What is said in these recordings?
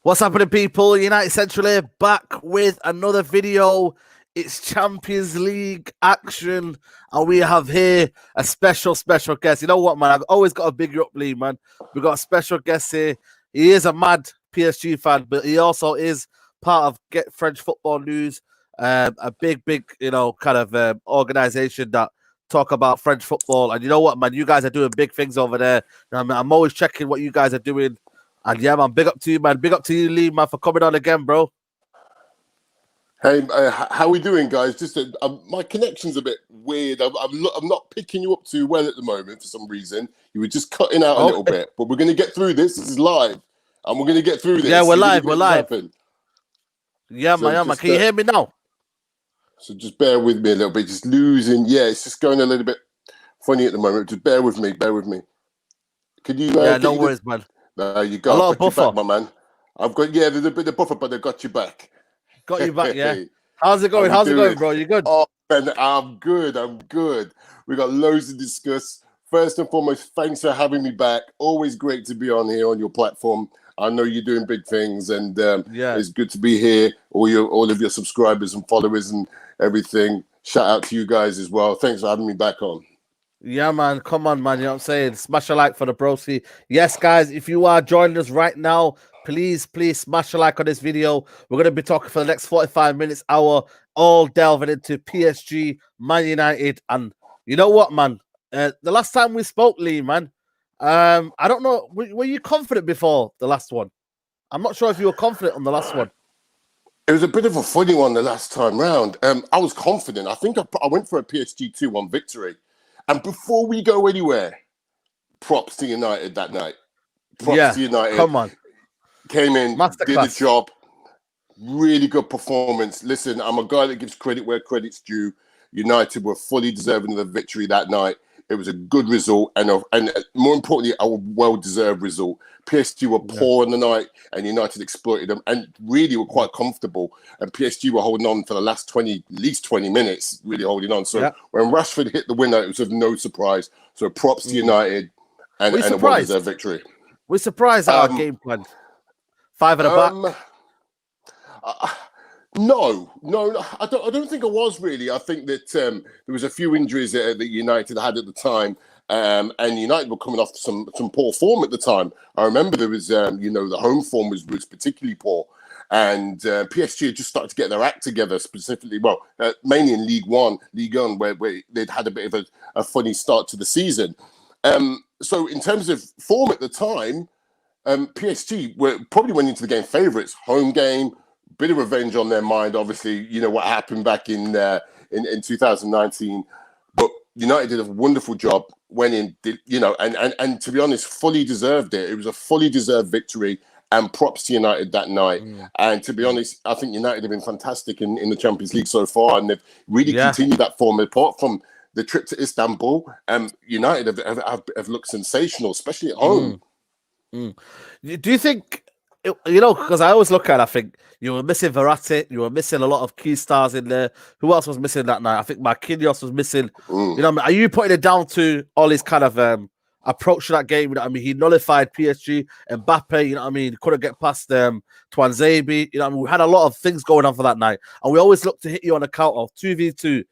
What's happening, people? United Central here, back with another video. It's Champions League action, and we have here a special guest. You know what, man? I've always got a big up, Lee, man. We've got a special guest here. He is a mad PSG fan, but he also is part of Get French Football News, a big, kind of organization that talk about French football. And you know what, man? You guys are doing big things over there. I'm always checking what you guys are doing. And yeah, man, big up to you, man. Big up to you, Lee, man, for coming on again, bro. Hey, how we doing, guys? Just my connection's a bit weird. I'm not picking you up too well at the moment for some reason. You were just cutting out a little bit, but we're going to get through this. This is live, and we're going to get through this. Yeah, we're live. Yeah, man. Can you hear me now? So just bear with me a little bit. Just losing. Yeah, it's just going a little bit funny at the moment. Just bear with me. Could you? Yeah, no worries, man. There you go. A lot of buffer, back, my man. I've got there's a bit of buffer, but I got you back. Got you back, yeah. How's it going? How's it going, bro? You good? Oh, man, I'm good. We got loads to discuss. First and foremost, thanks for having me back. Always great to be on here on your platform. I know you're doing big things, and it's good to be here. All of your subscribers and followers and everything. Shout out to you guys as well. Thanks for having me back on. Yeah, man. Come on, man. You know what I'm saying? Smash a like for the broski. Yes, guys, if you are joining us right now, please smash a like on this video. We're going to be talking for the next 45 minutes, hour, all delving into PSG, Man United. And you know what, man? The last time we spoke, Lee, man, I don't know. Were you confident before the last one? I'm not sure if you were confident on the last one. It was a bit of a funny one the last time round. I was confident. I think I went for a PSG 2-1 victory. And before we go anywhere, props to United that night. Props to United. Come on. Came in, did the job. Really good performance. Listen, I'm a guy that gives credit where credit's due. United were fully deserving of the victory that night. It was a good result and more importantly, a well-deserved result. PSG were poor on the night and United exploited them and really were quite comfortable. And PSG were holding on for the last at least 20 minutes, really holding on. So when Rashford hit the winner, it was of no surprise. So props to United and a well-deserved victory. We're surprised at our game plan. 5 at the back. No, I don't think I was really. I think that there was a few injuries that United had at the time, and United were coming off some poor form at the time. I remember there was, the home form was particularly poor, and PSG had just started to get their act together. Specifically, mainly in Ligue 1, where they'd had a bit of a funny start to the season. So in terms of form at the time, PSG probably went into the game favourites, home game. Bit of revenge on their mind, obviously. You know what happened back in 2019, but United did a wonderful job. Went in, and to be honest, fully deserved it. It was a fully deserved victory, and props to United that night. And to be honest, I think United have been fantastic in the Champions League so far, and they've really continued that form. Apart from the trip to Istanbul, United have looked sensational, especially at home. Do you think? Because I always look at it, I think you were missing Verratti, you were missing a lot of key stars in there. Who else was missing that night? I think Marquinhos was missing. Are you putting it down to all his kind of approach to that game? He nullified PSG, Mbappe, couldn't get past Twanzebe. We had a lot of things going on for that night. And we always look to hit you on a count of 2v2.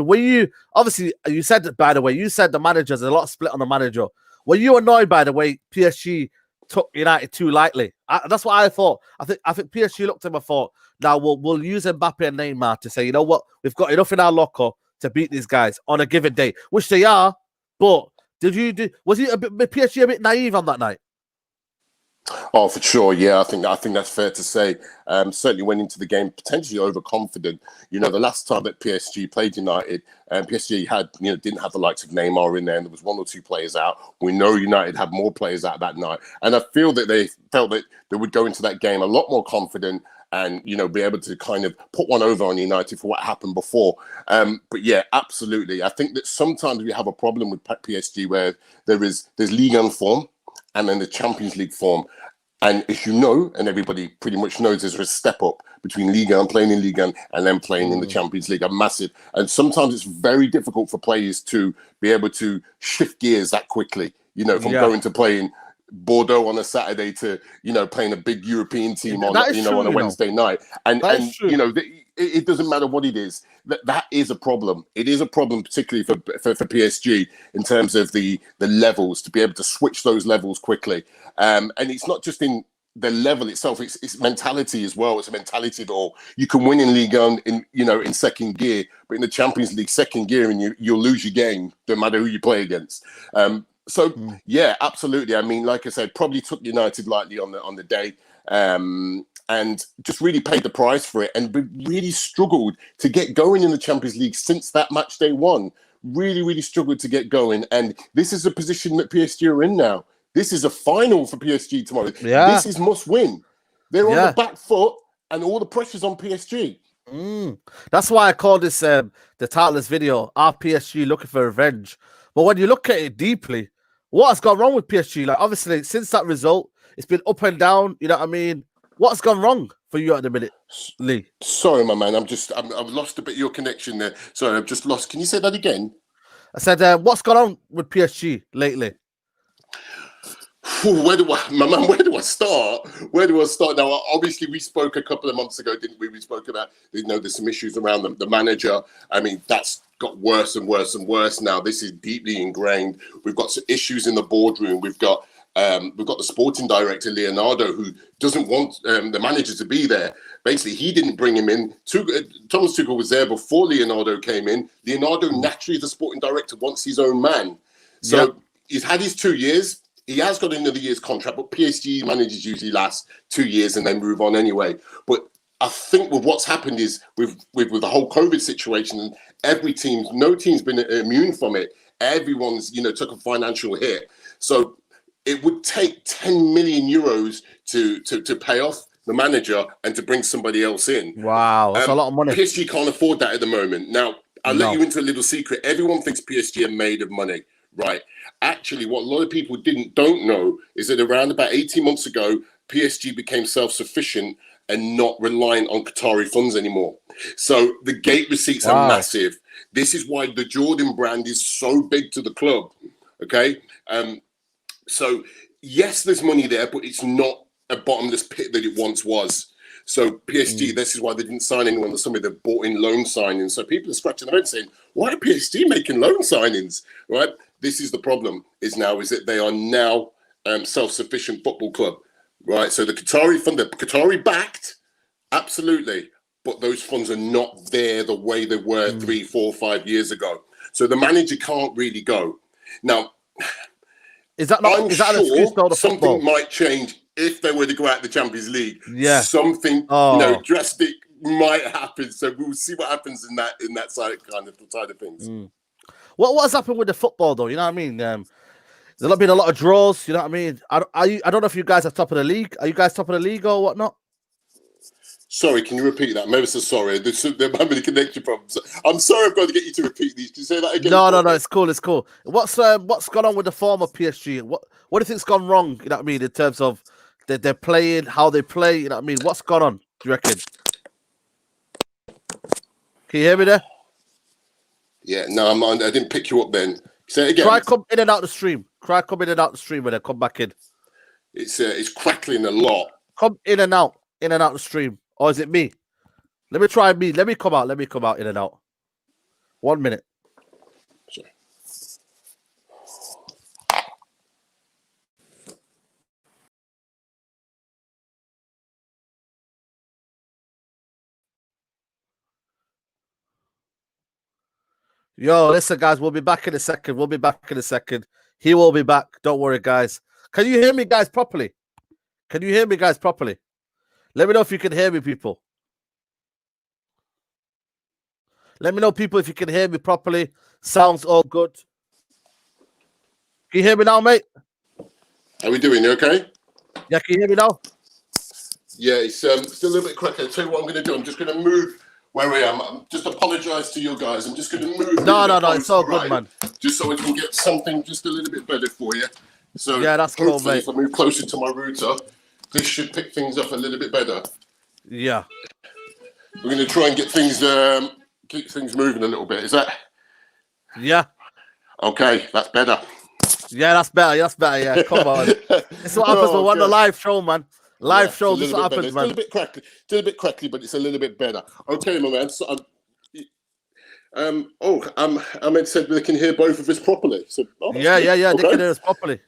When you said, by the way, the managers, there's a lot of split on the manager. Were you annoyed by the way PSG took United too lightly? That's what I thought. I think PSG looked at him and thought, now we'll use Mbappe and Neymar to say, you know what, we've got enough in our locker to beat these guys on a given day, which they are. But was PSG a bit naive on that night? Oh, for sure, yeah. I think that's fair to say. Certainly went into the game potentially overconfident. The last time that PSG played United, PSG didn't have the likes of Neymar in there, and there was 1 or 2 players out. We know United had more players out that night, and I feel that they felt that they would go into that game a lot more confident and be able to kind of put one over on United for what happened before. But yeah, absolutely. I think that sometimes we have a problem with PSG where there's Ligue 1 form and then the Champions League form. And as you know, and everybody pretty much knows, there's a step up between Ligue 1, playing in Ligue 1, and then playing in the Champions League, a massive. And sometimes it's very difficult for players to be able to shift gears that quickly, from going to playing Bordeaux on a Saturday to, playing a big European team on, That is true, on a Wednesday night. And true. It doesn't matter what it is. That is a problem. It is a problem, particularly for PSG in terms of the levels, to be able to switch those levels quickly. And it's not just in the level itself, it's mentality as well. It's a mentality that you can win in Ligue 1 in second gear, but in the Champions League second gear, and you'll lose your game no matter who you play against. Yeah, absolutely. I mean, like I said, probably took United lightly on the day, and just really paid the price for it, and really struggled to get going in the Champions League since that match day one. Really, really struggled to get going, and this is a position that PSG are in now. This is a final for PSG tomorrow. Yeah. This is must win. They're on the back foot, and all the pressure's on PSG. That's why I call this the title of this video, "Are PSG looking for revenge?" But when you look at it deeply, what has gone wrong with PSG? Like, obviously, since that result, it's been up and down. You know what I mean? What's gone wrong for you at the minute, Lee? Sorry, my man. I've lost a bit of your connection there. Sorry, I've just lost. Can you say that again? I said, what's gone on with PSG lately? Where do I start? Where do I start? Now, obviously, we spoke a couple of months ago, didn't we? We spoke about, there's some issues around the manager. I mean, that's got worse and worse and worse now. This is deeply ingrained. We've got some issues in the boardroom. We've got the sporting director, Leonardo, who doesn't want the manager to be there. Basically, he didn't bring him in. Thomas Tuchel was there before Leonardo came in. Leonardo, naturally, the sporting director, wants his own man. So he's had his 2 years. He has got another year's contract, but PSG managers usually last 2 years and then move on anyway. But I think with what's happened is with the whole COVID situation, no team's been immune from it. Everyone's, took a financial hit. So it would take 10 million euros to pay off the manager and to bring somebody else in. Wow, that's a lot of money. PSG can't afford that at the moment. Now, I'll let you into a little secret. Everyone thinks PSG are made of money. Right. Actually, what a lot of people don't know is that around about 18 months ago, PSG became self-sufficient and not reliant on Qatari funds anymore. So the gate receipts are massive. This is why the Jordan brand is so big to the club. Okay. So yes, there's money there, but it's not a bottomless pit that it once was. So PSG, this is why they didn't sign anyone. Some of them bought in loan signings. So people are scratching their heads saying, why are PSG making loan signings? Right? This is the problem is that they are now self-sufficient football club. Right? So the Qatari fund, the Qatari backed, absolutely. But those funds are not there the way they were 3, 4, 5 years ago. So the manager can't really go. Now, I'm sure something might change if they were to go out the Champions League. Yeah. Something drastic might happen. So we'll see what happens in that side of things. What has happened with the football though? You know what I mean? There's been a lot of draws. You know what I mean? I don't know if you guys are top of the league. Are you guys top of the league or whatnot? Sorry, can you repeat that? I'm ever so sorry. There might be connection problems. I'm sorry I've got to get you to repeat these. Can you say that again? No, it's cool. What's gone on with the form of PSG? What do you think's gone wrong? You know what I mean, in terms of they're playing, how they play, you know what I mean? What's gone on, do you reckon? Can you hear me there? Yeah, no, I didn't pick you up then. Say it again. Try come in and out the stream. When they come back in. It's crackling a lot. Come in and out the stream. Or is it me? Let me try me. Let me come out in and out. 1 minute. Sorry. Yo, listen, guys, we'll be back in a second. He will be back. Don't worry, guys. Can you hear me, guys, properly? Let me know if you can hear me, people. Let me know, people, if you can hear me properly. Sounds all good. Can you hear me now, mate? How we doing? You okay? Yeah, can you hear me now? Yeah, it's still a little bit crackly. I'll tell you what I'm going to do. I'm just going to move where I am. I'm just apologise to you guys. I'm just going to move. No, it's all good, man. Just so we can get something just a little bit better for you. So yeah, that's cool, mate. If I move closer to my router, this should pick things up a little bit better. Yeah. We're going to try and get things keep things moving a little bit. Is that? Yeah. Okay, that's better. Yeah, that's better. That's better. Yeah, come on. This is what happens when we're on a live show, man. Live show. This is what happens, man. Still a bit crackly, but it's a little bit better. Okay, my man. So, I meant said they can hear both of us properly. So, yeah. Okay. They can hear us properly.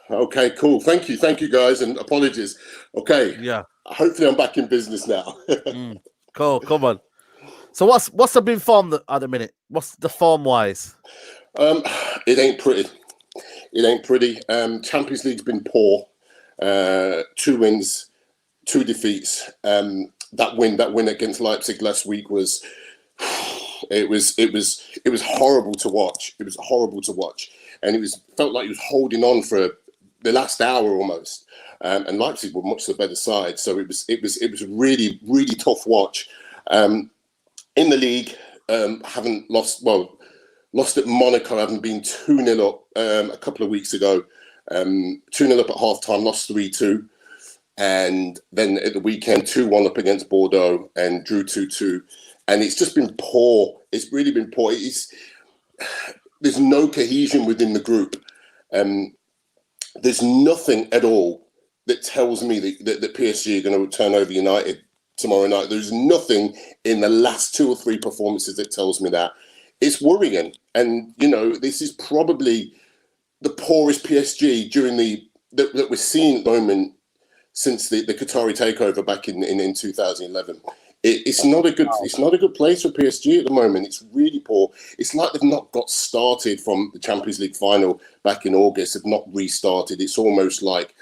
Okay, cool. Thank you, guys, and apologies. Okay. Yeah. Hopefully, I'm back in business now. Cool. Come on. So what's the big form at the minute? What's the form wise? It ain't pretty. It ain't pretty. Champions League's been poor. 2 wins, 2 defeats. That win against Leipzig last week was it was horrible to watch. It was horrible to watch, and felt like he was holding on for the last hour almost. And Leipzig were much the better side, so it was really, really tough watch. In the league, haven't lost. Well, lost at Monaco, having been 2-0 up a couple of weeks ago. 2-0 up at half time, lost 3-2. And then at the weekend, 2-1 up against Bordeaux and drew 2-2. And it's just been poor. It's really been poor. There's no cohesion within the group. There's nothing at all that tells me that PSG are going to turn over United tomorrow night. There's nothing in the last 2 or 3 performances that tells me that. It's worrying. And, this is probably the poorest PSG that we're seeing at the moment since the Qatari takeover back in 2011. It's not a good place for PSG at the moment. It's really poor. It's like they've not got started from the Champions League final back in August. They've not restarted. It's almost like,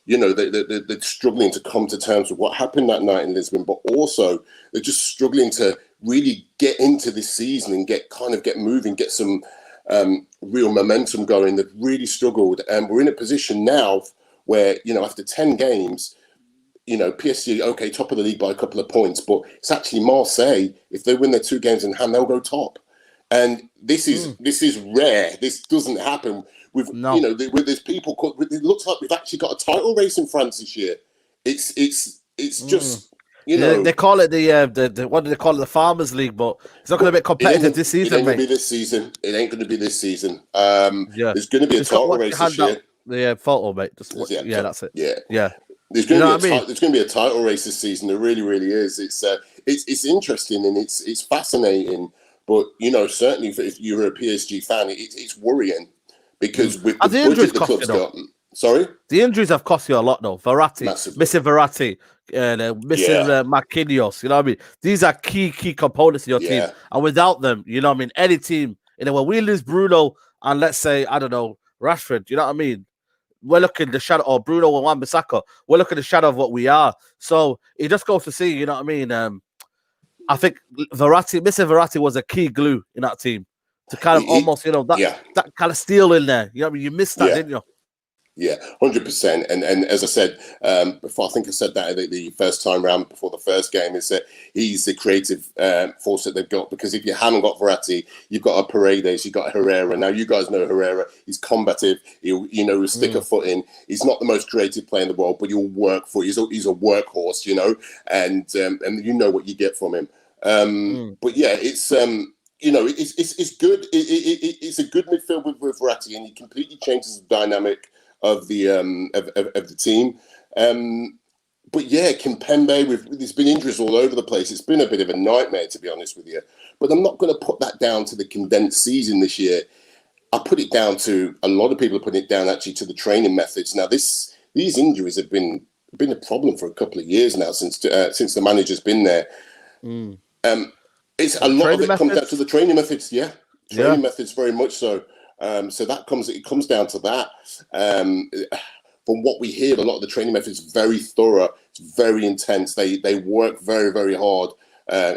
they're struggling to come to terms with what happened that night in Lisbon, but also they're just struggling to really get into this season and get moving, get some real momentum going. They've really struggled, and we're in a position now where after 10 games, PSG, okay, top of the league by a couple of points, but it's actually Marseille. If they win their 2 games in hand, they'll go top. And this is rare. This doesn't happen. With there's people. It looks like we've actually got a title race in France this year. It's just they call it the what do they call it, the Farmers League, but it's not going to be competitive this season. It ain't going to be this season. It ain't going to be this season. There's going to be a title race this year. The photo, mate. That's it. Yeah. There's going to be a title race this season. There really, really is. It's interesting and it's fascinating. But certainly if you're a PSG fan, it's worrying because with the budget the club's got. Sorry, the injuries have cost you a lot, though. Verratti, missing Verratti, missing Marquinhos. You know what I mean? These are key components of your team, and without them, any team. When we lose Bruno and let's say I don't know Rashford, you know what I mean? We're looking the shadow, or Bruno and Wan-Bissaka. We're looking the shadow of what we are. So it just goes to see, you know what I mean? I think missing Verratti was a key glue in that team to kind of almost, that kind of steel in there. You know what I mean? You missed that, didn't you? Yeah, 100%. And as I said before, I think I said that the first time round before the first game, is that he's the creative force that they've got. Because if you haven't got Verratti, you've got a Paredes, you've got Herrera. Now you guys know Herrera. He's combative. He'll stick a foot in. He's not the most creative player in the world, but he'll work for it. He's a workhorse, and you know what you get from him. But yeah, it's it's good. It's a good midfield with Verratti, and he completely changes the dynamic of the of the team. But yeah, Kimpembe, there's been injuries all over the place. It's been a bit of a nightmare, to be honest with you. But I'm not going to put that down to the condensed season this year. I put it down to, a lot of people are putting it down actually to the training methods. Now, these injuries have been a problem for a couple of years now since the manager's been there. It's a lot of it comes down to the training methods. Yeah, training methods very much so. So it comes down to that. From what we hear, a lot of the training methods very thorough. It's very intense. They work very, very hard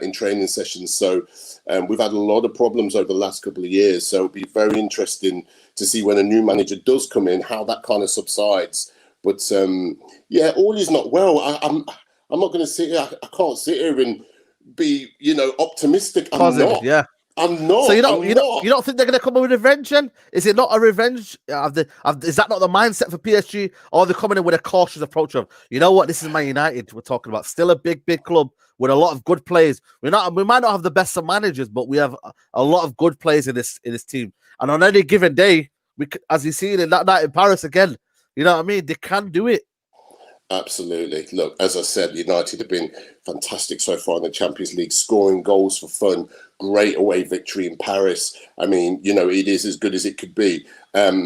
in training sessions. So we've had a lot of problems over the last couple of years. So it'll be very interesting to see when a new manager does come in, how that kind of subsides. But all is not well. I'm not going to sit here. I can't sit here and be optimistic. Positive, I'm not. Yeah. I'm not. So you don't think they're going to come up with revenge? Then is it not a revenge? Is that not the mindset for PSG, or are they coming in with a cautious approach of, you know what, this is Man United we're talking about, still a big club with a lot of good players. We might not have the best of managers, but we have a lot of good players in this team. And on any given day, as you seen in that night in Paris again. You know what I mean? They can do it. Absolutely. Look, as I said, United have been fantastic so far in the Champions League, scoring goals for fun. Great away victory in Paris. I mean, it is as good as it could be. For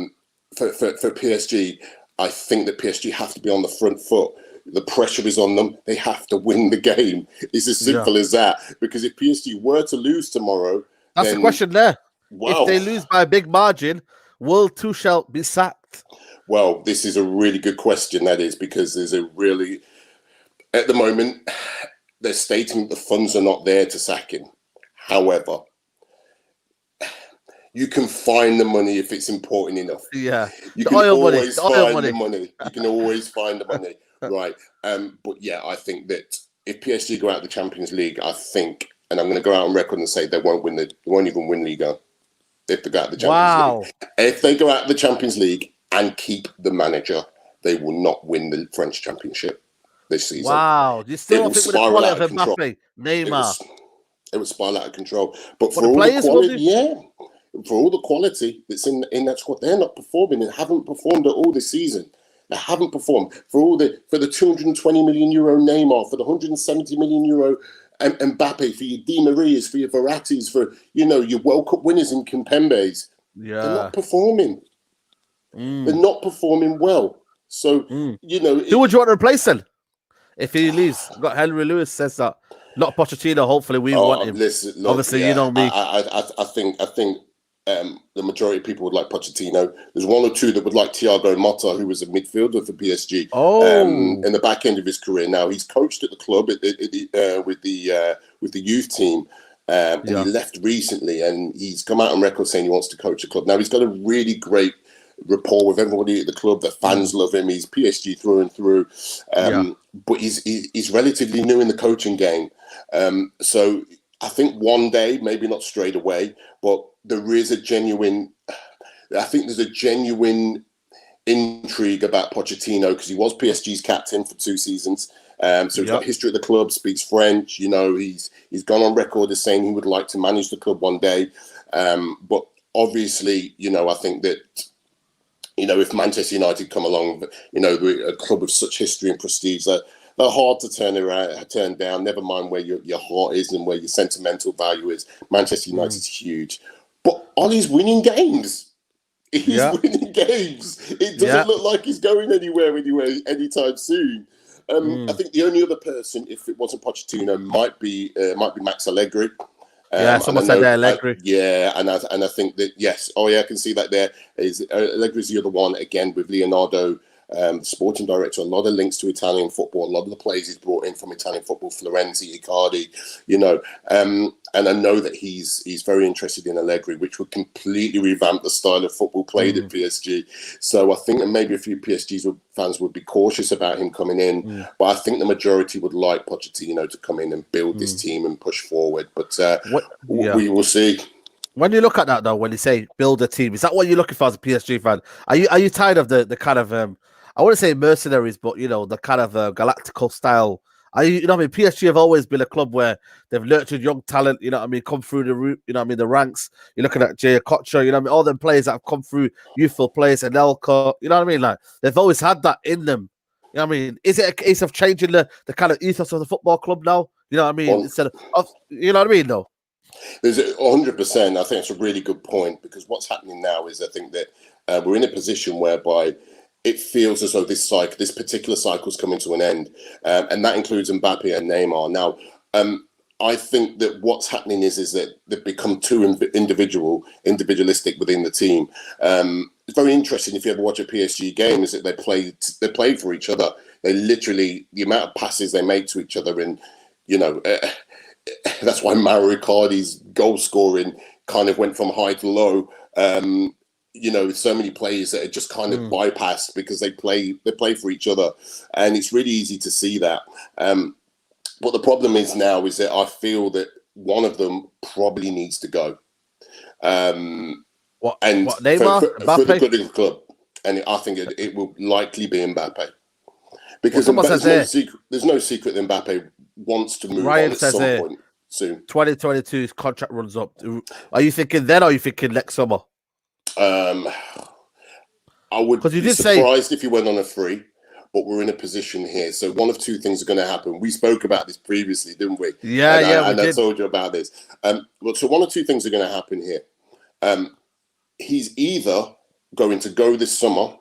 PSG, I think that PSG have to be on the front foot. The pressure is on them. They have to win the game. It's as simple as that. Because if PSG were to lose tomorrow, that's the question there. Wow. If they lose by a big margin, will Tuchel be sacked? Well, this is a really good question, that is, because at the moment, they're stating the funds are not there to sack him. However, you can find the money if it's important enough. Yeah. You can always find the money. You can always find the money. Right. But yeah, I think that if PSG go out of the Champions League, and I'm going to go out on record and say they won't even win Liga if they go out of the Champions League. If they go out of the Champions League and keep the manager, they will not win the French Championship this season. Wow. You still don't think with the quality of Mbappe, Neymar? It would spiral out of control. But for all the quality, for all the quality that's in that squad, they're not performing and haven't performed at all this season. They haven't performed. For the 220 million euro Neymar, for the 170 million euro Mbappe, for your Di Marias, for your Verrattis, for your World Cup winners in Kimpembes. Yeah. They're not performing. They're not performing well. So, who would you want to replace then? If he leaves, got Henry Lewis says that. Not Pochettino. Hopefully, we want him. Listen, look, obviously, you know me. I think the majority of people would like Pochettino. There's one or two that would like Thiago Motta, who was a midfielder for PSG. In the back end of his career. Now he's coached at the club with the youth team. And he left recently, and he's come out on record saying he wants to coach the club. Now he's got a really great rapport with everybody at the club. The fans love him. He's PSG through and through. But he's relatively new in the coaching game. So I think one day, maybe not straight away, but there's a genuine intrigue about Pochettino because he was PSG's captain for 2 seasons. So he's got history at the club, speaks French. He's gone on record as saying he would like to manage the club one day. But obviously, I think that, if Manchester United come along, a club of such history and prestige, they're hard to turn down. Never mind where your heart is and where your sentimental value is. Manchester United's huge, but Ollie's winning games. He's winning games. It doesn't look like he's going anywhere anytime soon. I think the only other person, if it wasn't Pochettino, might be Max Allegri. Someone said there, Allegri. And I think that, yes. Oh, yeah, I can see that there. Allegri's the other one, again, with Leonardo, the sporting director, a lot of links to Italian football, a lot of the players he's brought in from Italian football, Florenzi, Icardi, and I know that he's very interested in Allegri, which would completely revamp the style of football played at PSG. So I think that maybe a few PSG fans would be cautious about him coming in, but I think the majority would like Pochettino to come in and build this team and push forward. But we will see. When you look at that, though, when you say build a team, is that what you're looking for as a PSG fan? Are you tired of the kind of I wouldn't say mercenaries, but the kind of galactical style? PSG have always been a club where they've nurtured young talent, come through the route, the ranks. You're looking at Jay Okocha, all them players that have come through, youthful players, and Elko, like they've always had that in them. Is it a case of changing the kind of ethos of the football club now? Instead of though? There's 100%. I think it's a really good point, because what's happening now is I think that we're in a position whereby it feels as though this particular cycle is coming to an end, and that includes Mbappe and Neymar. Now, I think that what's happening is that they've become too individualistic within the team. It's very interesting if you ever watch a PSG game, is that they played for each other. They literally, the amount of passes they made to each other, and that's why Mauro Icardi's goal scoring kind of went from high to low. So many players that are just kind of bypassed because they play for each other, and it's really easy to see that. But the problem is now is that I feel that one of them probably needs to go. Neymar? For the good of the club, and I think it will likely be Mbappe, because there's no secret that Mbappe wants to move on at some point soon. 2022's contract runs up. Are you thinking then, or are you thinking next summer? I would Because you be did say, surprised if he went on a free, but we're in a position here. So one of two things are going to happen. We spoke about this previously, didn't we? yeah, yeah, we And I did. told you about this. So one or two things are going to happen here. He's either going to go this summer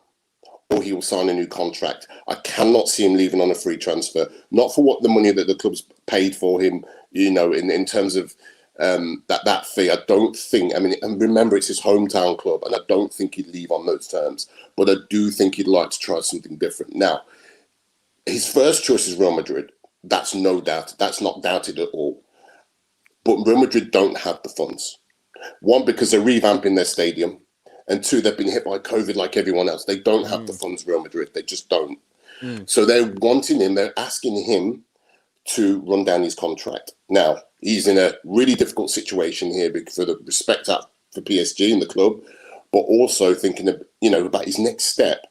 or he will sign a new contract. I cannot see him leaving on a free transfer. Not for what the money that the club's paid for him, in terms of that fee. I don't think, and remember, it's his hometown club, and I don't think he'd leave on those terms. But I do think he'd like to try something different. Now, his first choice is Real Madrid. That's no doubt. That's not doubted at all. But Real Madrid don't have the funds. One, because they're revamping their stadium. And two, they've been hit by COVID like everyone else. They don't have the funds, Real Madrid. They just don't. So they're wanting him, they're asking him to run down his contract. Now, he's in a really difficult situation here because for the respect up for PSG and the club, but also thinking of, about his next step.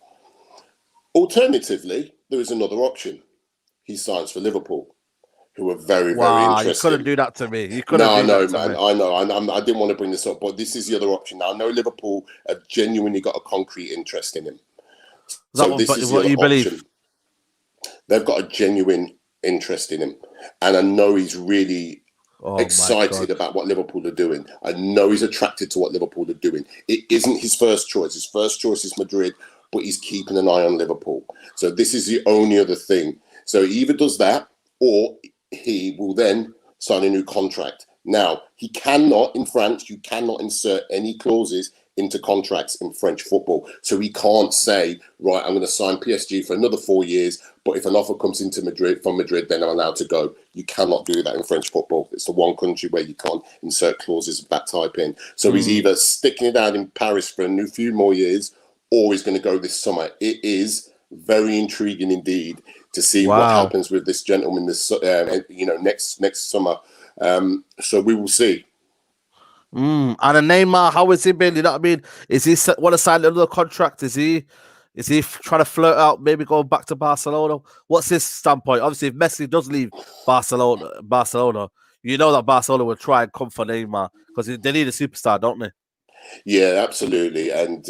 Alternatively, there is another option. He signs for Liverpool, who are very, very interested. You couldn't do that to me. You couldn't No, do no, that to man. me. I know. I didn't want to bring this up, but this is the other option. Now, I know Liverpool have genuinely got a concrete interest in him. So this is the other option. They've got a genuine interest in him. And I know he's really excited about what Liverpool are doing. I know he's attracted to what Liverpool are doing. It isn't his first choice. His first choice is Madrid, but he's keeping an eye on Liverpool. So this is the only other thing. So he either does that or he will then sign a new contract. Now, he cannot, in France, you cannot insert any clauses into contracts in French football. So he can't say, right, I'm going to sign PSG for another 4 years, but if an offer comes into Madrid from Madrid, then I'm allowed to go. You cannot do that in French football. It's the one country where you can't insert clauses of that type in. So he's either sticking it out in Paris for a few more years, or he's going to go this summer. It is very intriguing indeed to see what happens with this gentleman this next summer. So we will see. And a Neymar, how has he been? You know what I mean? Is he want to sign another contract? Is he trying to flirt out, maybe going back to Barcelona? What's his standpoint? Obviously, if Messi does leave Barcelona, you know that Barcelona will try and come for Neymar because they need a superstar, don't they? Yeah, absolutely. And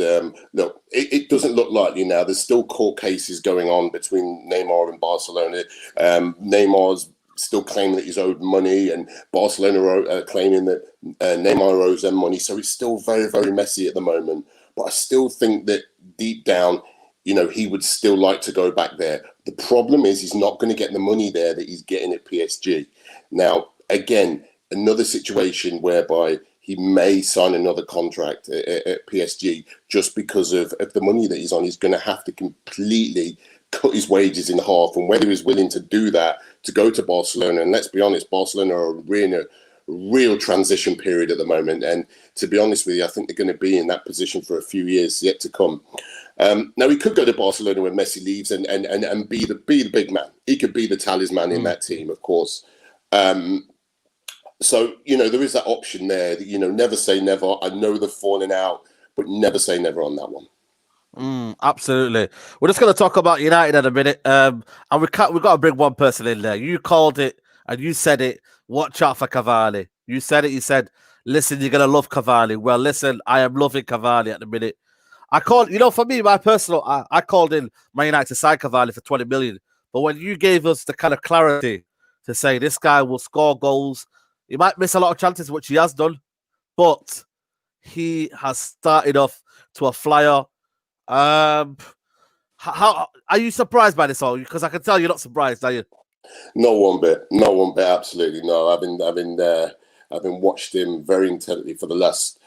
look, it doesn't look likely now. There's still court cases going on between Neymar and Barcelona. Neymar's still claiming that he's owed money, and Barcelona are claiming that Neymar owes them money. So it's still very, very messy at the moment. But I still think that deep down, he would still like to go back there. The problem is he's not going to get the money there that he's getting at PSG. Now, again, another situation whereby he may sign another contract at PSG just because of the money that he's on. He's going to have to completely cut his wages in half, and whether he's willing to do that to go to Barcelona. And let's be honest, Barcelona are in a real transition period at the moment. And to be honest with you, I think they're going to be in that position for a few years yet to come. Now, he could go to Barcelona when Messi leaves and be the big man. He could be the talisman in that team, of course. So, there is that option there that, never say never. I know they're falling out, but never say never on that one. Absolutely. We're just going to talk about United in a minute. And we've got to bring one person in there. You called it and you said it. Watch out for Cavani. You said it. You said, listen, you're going to love Cavani. Well, listen, I am loving Cavani at the minute. I called, for me, my personal, I called in Man United to sign Cavani for 20 million. But when you gave us the kind of clarity to say this guy will score goals, he might miss a lot of chances, which he has done, but he has started off to a flyer. How are you surprised by this all? Because I can tell you're not surprised, are you? No one bit. Absolutely no. I've been watched him very intently for the last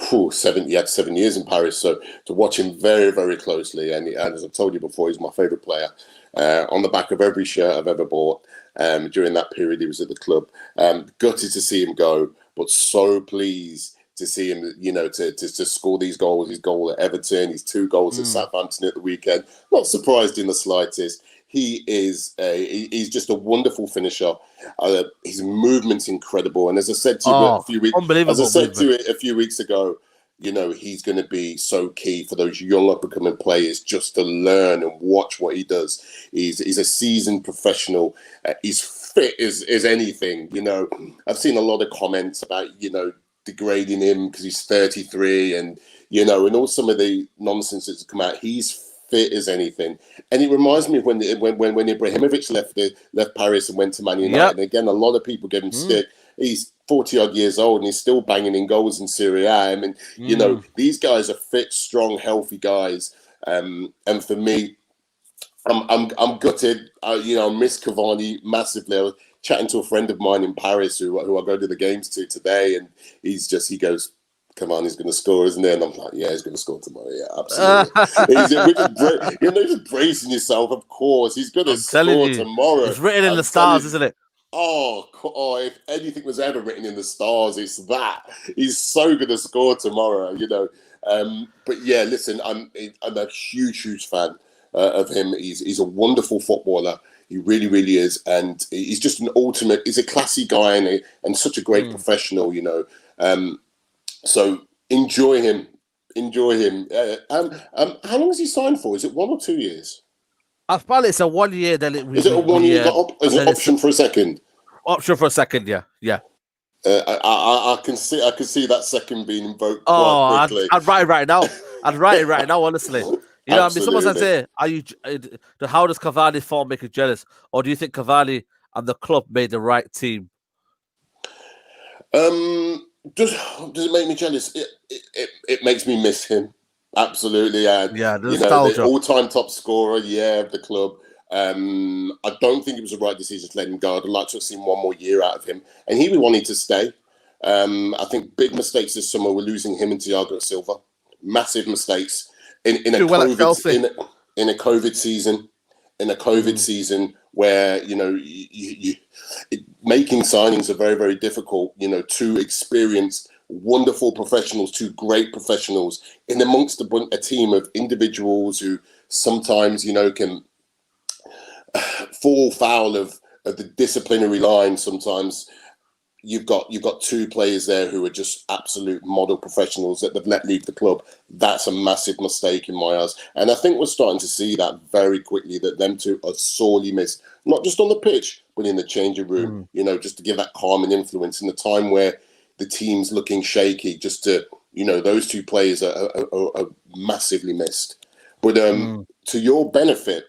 7 years in Paris. So to watch him very, very closely, and as I've told you before, he's my favourite player. On the back of every shirt I've ever bought. During that period he was at the club. Gutted to see him go, but so pleased to see him, to score these goals. His goal at Everton, his 2 goals at Southampton at the weekend. Not surprised in the slightest. He's just a wonderful finisher. His movement's incredible, and as I said to you a few weeks ago, he's going to be so key for those young up-and-coming players just to learn and watch what he does. He's a seasoned professional. He's fit as anything. I've seen a lot of comments about degrading him because he's 33 and, you know, and all some of the nonsense that's come out. He's fit as anything. And it reminds me of when Ibrahimovic left Paris and went to Man United. Yep. And again, a lot of people gave him stick. He's 40-odd years old and he's still banging in goals in Serie A. I mean, you know, these guys are fit, strong, healthy guys. And for me, I'm gutted. You know, I miss Cavani massively. I was chatting to a friend of mine in Paris who I go to the games to today, and he goes, Cavani's going to score, isn't he? And I'm like, yeah, he's going to score tomorrow. Yeah, absolutely. You're not just bracing yourself, of course. He's going to score tomorrow. It's written in the stars, isn't it? Oh, if anything was ever written in the stars, it's that. He's so going to score tomorrow, you know. But yeah, listen, I'm a huge fan of him. He's a wonderful footballer. He really, really is. And he's just he's a classy guy and such a great professional, you know. So enjoy him. How long has he signed for? Is it 1 or 2 years? Apparently it's a 1 year. Then is it a 1 year? Is it option for a second? Option for a second, yeah. I can see that second being invoked quite quickly. I'd write it right now. Honestly. You know, I mean, someone says here, how does Cavani's form make you jealous, or do you think Cavani and the club made the right team? Does it make me jealous? It makes me miss him. Absolutely, the nostalgia. The all-time top scorer, of the club. I don't think it was the right decision to let him go. I'd like to have seen 1 more year out of him, and he wanted to stay. I think big mistakes this summer were losing him and Thiago Silva. Massive mistakes in a COVID season. In a COVID season where, you know, making signings are very, very difficult. You know, 2 experienced, wonderful professionals, 2 great professionals in amongst a team of individuals who sometimes, you know, can fall foul of the disciplinary line. Sometimes you've got 2 players there who are just absolute model professionals that they've let leave the club. That's a massive mistake in my eyes. And I think we're starting to see that very quickly, that them 2 are sorely missed, not just on the pitch, but in the changing room, you know, just to give that calming influence in the time where the team's looking shaky, just to, you know, those 2 players are massively missed. But to your benefit,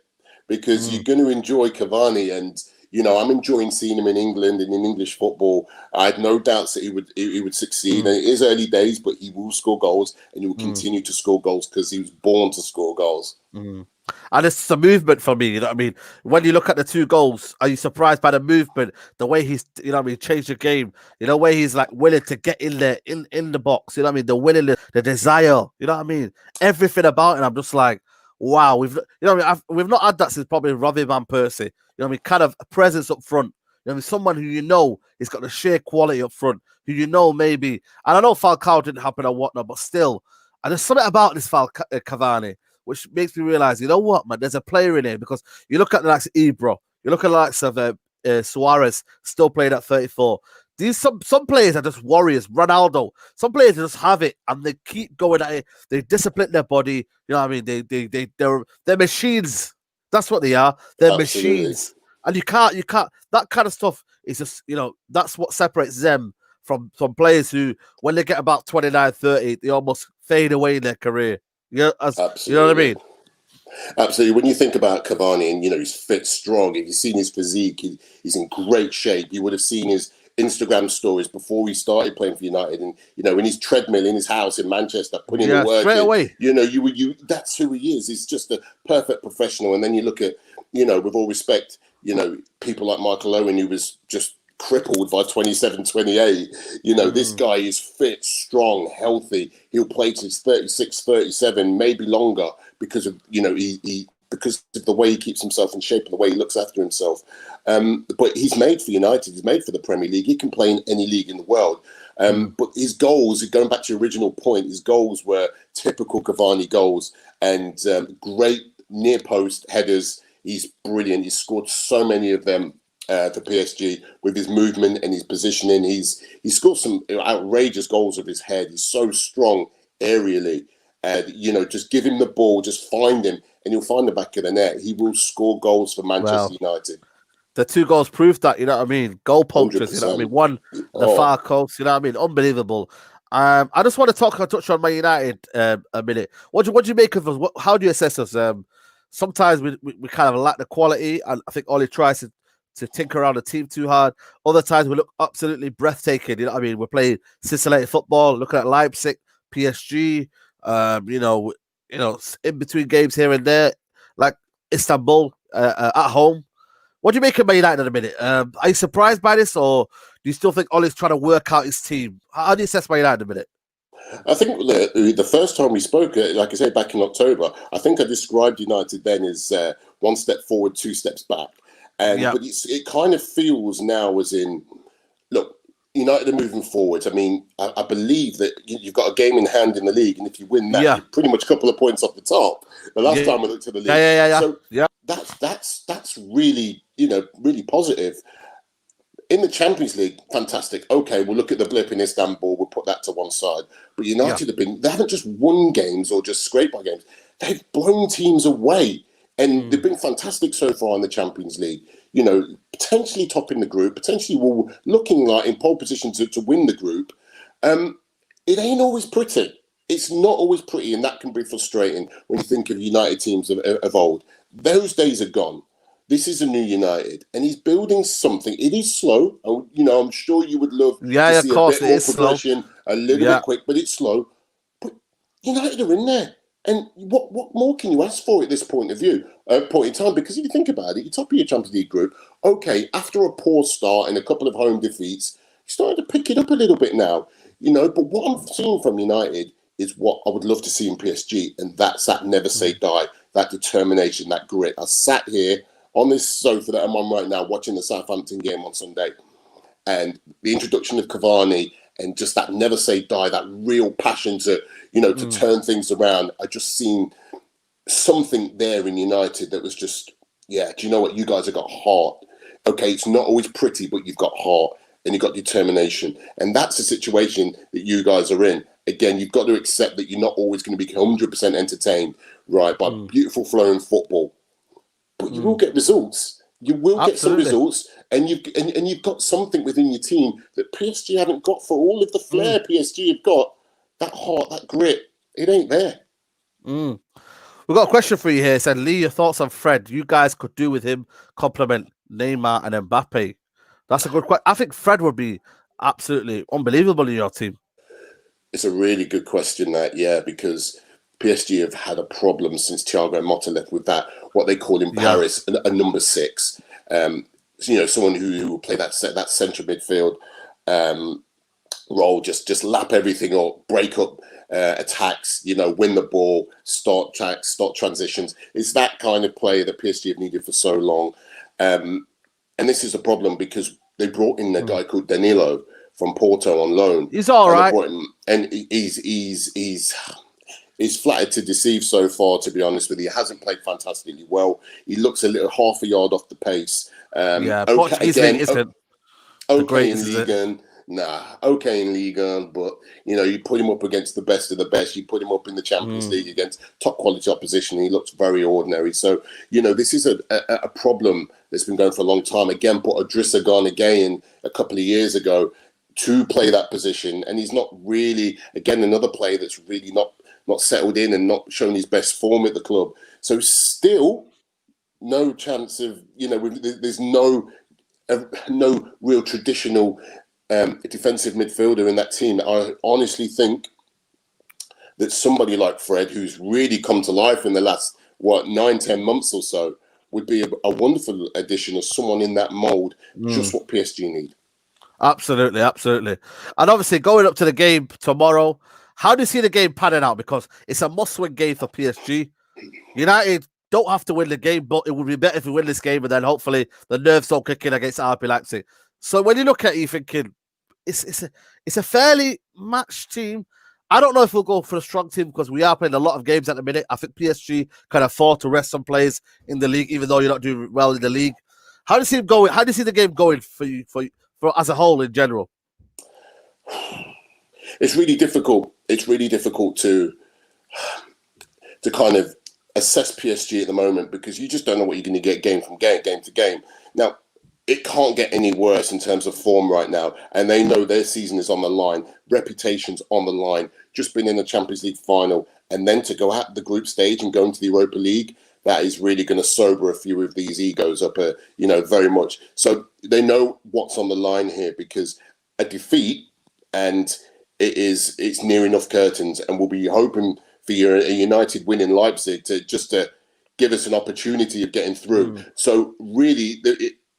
because you're going to enjoy Cavani, and you know, I'm enjoying seeing him in England and in English football. I had no doubts that he would succeed. And it is early days, but he will score goals, and he will continue to score goals because he was born to score goals. And it's the movement for me, you know what I mean? When you look at the 2 goals, are you surprised by the movement, the way he's, you know what I mean, changed the game, you know, where he's like willing to get in there, in the box, you know what I mean, the willingness, the desire, you know what I mean? Everything about it, I'm just like, wow, we've not had that since probably Robbie Van Persie, you know what I mean, kind of a presence up front, you know what I mean, someone who you know has got the sheer quality up front, who you know maybe, and I know Falcao didn't happen or whatnot, but still, and there's something about this Cavani, which makes me realize, you know what, man, there's a player in here, because you look at the likes of Ibra, you look at the likes of Suarez, still playing at 34. These some players are just warriors. Ronaldo, some players just have it and they keep going at it. They discipline their body. You know what I mean? They're machines. That's what they are. They're machines. And you can't. That kind of stuff is just, you know, that's what separates them from players who, when they get about 29, 30, they almost fade away in their career. You know what I mean? Absolutely. When you think about Cavani, and you know, he's fit, strong. If you've seen his physique, he's in great shape. You would have seen his Instagram stories before he started playing for United, and you know, in his treadmill in his house in Manchester, putting the work straight in. Away. You know, you that's who he is. He's just a perfect professional. And then you look at, you know, with all respect, you know, people like Michael Owen, who was just crippled by 27, 28. You know, this guy is fit, strong, healthy. He'll play to his 36, 37, maybe longer, because of, you know, because of the way he keeps himself in shape and the way he looks after himself. But he's made for United. He's made for the Premier League. He can play in any league in the world. But his goals, going back to your original point, his goals were typical Cavani goals, and great near post headers. He's brilliant. He's scored so many of them for PSG with his movement and his positioning. He's scored some outrageous goals with his head. He's so strong aerially. You know, just give him the ball, just find him, and he'll find the back of the net. He will score goals for Manchester United. the 2 goals proved that, you know what I mean? Goal poachers, you know what I mean? 100%. One, the far coast, you know what I mean? Unbelievable. I just want to touch on Man United a minute. What do you make of us? How do you assess us? Sometimes we kind of lack the quality, and I think Ollie tries to tinker around the team too hard. Other times we look absolutely breathtaking. You know what I mean? We're playing scintillating football, looking at Leipzig, PSG, you know, in between games here and there, like Istanbul at home. What do you make of Man United in a minute? Are you surprised by this, or do you still think Ollie's trying to work out his team? How do you assess Man United in a minute? I think the first time we spoke, like I said, back in October, I think I described United then as 1 step forward, 2 steps back. But it kind of feels now as in, look, United are moving forward. I mean, I believe that you've got a game in hand in the league, and if you win that, you're pretty much a couple of points off the top. The last time we looked at the league, so that's really, really positive. In the Champions League, fantastic. Okay, we'll look at the blip in Istanbul. We'll put that to one side. But United they haven't just won games or just scraped by games. They've blown teams away. And they've been fantastic so far in the Champions League. Potentially topping the group, potentially looking like in pole position to win the group. It ain't always pretty. It's not always pretty, and that can be frustrating when you think of United teams of old. Those days are gone. This is a new United, and he's building something. It is slow. I'm sure you would love to see a bit more progression, a little bit quick, but it's slow. But United are in there. And what more can you ask for at this point in time? Because if you think about it, you're top of your Champions League group. Okay, after a poor start and a couple of home defeats, you're starting to pick it up a little bit now. But what I'm seeing from United is what I would love to see in PSG, and that's that never say die, that determination, that grit. I sat here on this sofa that I'm on right now watching the Southampton game on Sunday, and the introduction of Cavani and just that never say die, that real passion to turn things around. I just seen something there in United that was just, do you know what? You guys have got heart. Okay, it's not always pretty, but you've got heart and you've got determination. And that's the situation that you guys are in. Again, you've got to accept that you're not always going to be 100% entertained, right, by beautiful flowing football. But you will get results. You will get some results, and you've got something within your team that PSG haven't got. For all of the flair PSG have got, that heart, that grit, it ain't there. We've got a question for you here. It said, Lee, your thoughts on Fred? You guys could do with him complement Neymar and Mbappe. That's a good question. I think Fred would be absolutely unbelievable in your team. It's a really good question, because PSG have had a problem since Thiago Motta left with that, what they call in Paris, a number 6. Someone who will play that central midfield role, just lap everything up, break up attacks, win the ball, start tracks, start transitions. It's that kind of player that PSG have needed for so long. And this is a problem because they brought in a guy called Danilo from Porto on loan. He's all right. And he's flattered to deceive so far, to be honest with you. He hasn't played fantastically well. He looks a little half a yard off the pace. Portuguese league isn't okay in Liga. Okay in Liga, but you put him up against the best of the best. You put him up in the Champions League against top quality opposition. He looks very ordinary. So this is a problem that's been going for a long time. Again, put Idrissa Gana Gueye a couple of years ago to play that position, and he's not really, again, another player that's really not settled in and not shown his best form at the club. So still no chance of, there's no real traditional defensive midfielder in that team. I honestly think that somebody like Fred, who's really come to life in the last, 9-10 months or so, would be a wonderful addition of someone in that mould, just what PSG need. Absolutely. And obviously going up to the game tomorrow, how do you see the game panning out? Because it's a must-win game for PSG. United don't have to win the game, but it would be better if we win this game, and then hopefully the nerves don't kick in against RB Leipzig. So when you look at it, you're thinking it's a fairly matched team. I don't know if we'll go for a strong team because we are playing a lot of games at the minute. I think PSG can afford to rest some players in the league, even though you're not doing well in the league. How do you see it going? How do you see the game going for you, for as a whole in general? It's really difficult. It's really difficult to kind of assess PSG at the moment because you just don't know what you're going to get game to game. Now, it can't get any worse in terms of form right now. And they know their season is on the line, reputation's on the line, just been in the Champions League final. And then to go out the group stage and go into the Europa League, that is really going to sober a few of these egos up, very much. So they know what's on the line here, because a defeat, and it's near enough curtains, and we'll be hoping for a United win in Leipzig to give us an opportunity of getting through. So really,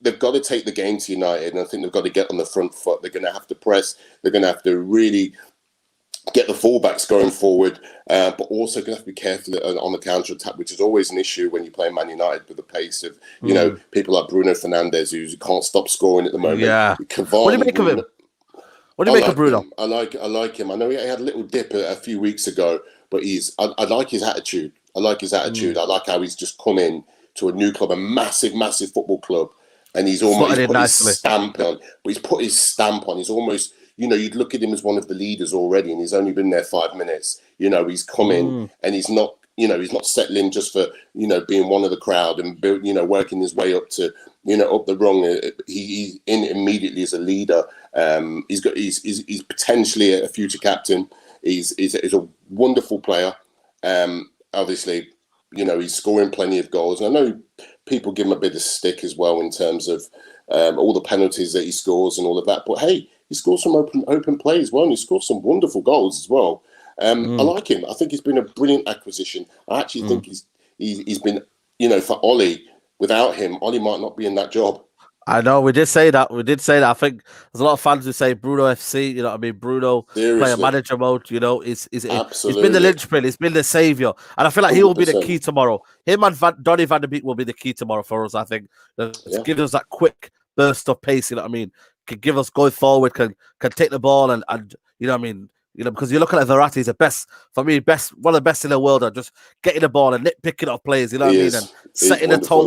they've got to take the game to United, and I think they've got to get on the front foot. They're going to have to press. They're going to have to really get the fullbacks going forward, but also going to have to be careful on the counter-attack, which is always an issue when you play Man United with the pace of, people like Bruno Fernandes, who can't stop scoring at the moment. Yeah. Cavani, what do you make of him? What do you make of Bruno? I like him. I know he had a little dip a few weeks ago, but I like his attitude. I like how he's just come in to a new club, a massive, massive football club, and he's almost put his stamp on. But he's put his stamp on. He's almost, you'd look at him as one of the leaders already, and he's only been there 5 minutes. He's come in, and he's not, he's not settling just for, being one of the crowd and, working his way up to, up the rung. He's in immediately as a leader. He's potentially a future captain. He's a wonderful player. Obviously, he's scoring plenty of goals. And I know people give him a bit of stick as well in terms of all the penalties that he scores and all of that. But hey, he scores some open play as well, and he scores some wonderful goals as well. I like him. I think he's been a brilliant acquisition. I actually think he's been, for Ollie. Without him, Ollie might not be in that job. I know, we did say that. I think there's a lot of fans who say Bruno FC, Bruno player manager mode, he's been the linchpin, he's been the saviour. And I feel like he will be the key tomorrow. Him and Donny van der Beek will be the key tomorrow for us, I think. To give us that quick burst of pace, can give us going forward, can take the ball and because you look at Verratti, he's the best, for me, one of the best in the world at just getting the ball and nitpicking off players, and setting the tone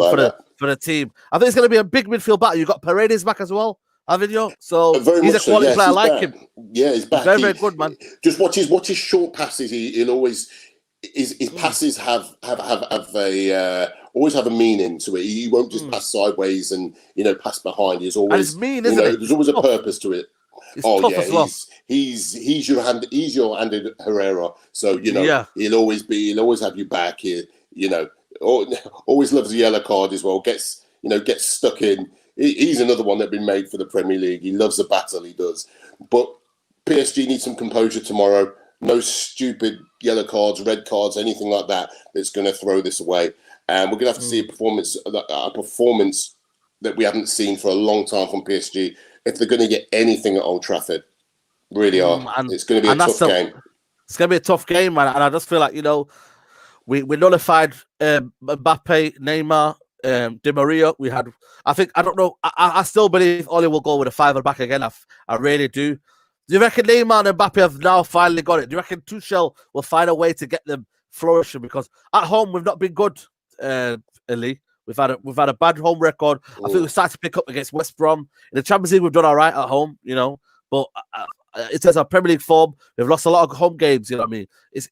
for the team. I think it's going to be a big midfield battle. You've got Paredes back as well, haven't you? So he's a quality player. I like him. Yeah, he's back. He's very, very good, man. Just watch his short passes. He'll always his passes always have a meaning to it. He won't just pass sideways and pass behind. He's always, and it's mean, isn't it? There's always a purpose to it. It's tough as well. He's your Andy Herrera, so he'll always have you back here. Always loves the yellow card as well. Gets stuck in. He's another one that's been made for the Premier League. He loves the battle. He does. But PSG needs some composure tomorrow. No stupid yellow cards, red cards, anything like that that's going to throw this away. And we're going to have to see a performance that we haven't seen for a long time from PSG. If they're going to get anything at Old Trafford, really are. It's going to be a tough game. It's going to be a tough game, man. And I just feel like, we nullified Mbappe, Neymar, Di Maria. I don't know. I still believe Oli will go with a fiver back again. I really do. Do you reckon Neymar and Mbappe have now finally got it? Do you reckon Tuchel will find a way to get them flourishing? Because at home, we've not been good, Lee. We've had a bad home record. I think we started to pick up against West Brom. In the Champions League, we've done all right at home, But in terms of Premier League form, we've lost a lot of home games, you know what I mean?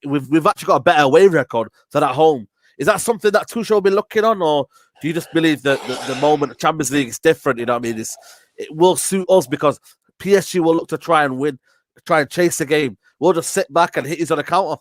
We've actually got a better away record than at home. Is that something that Tuchel will be looking on, or do you just believe that the moment Champions League is different, you know what I mean? It will suit us because PSG will look to try and win, try and chase the game. We'll just sit back and hit you on the counter.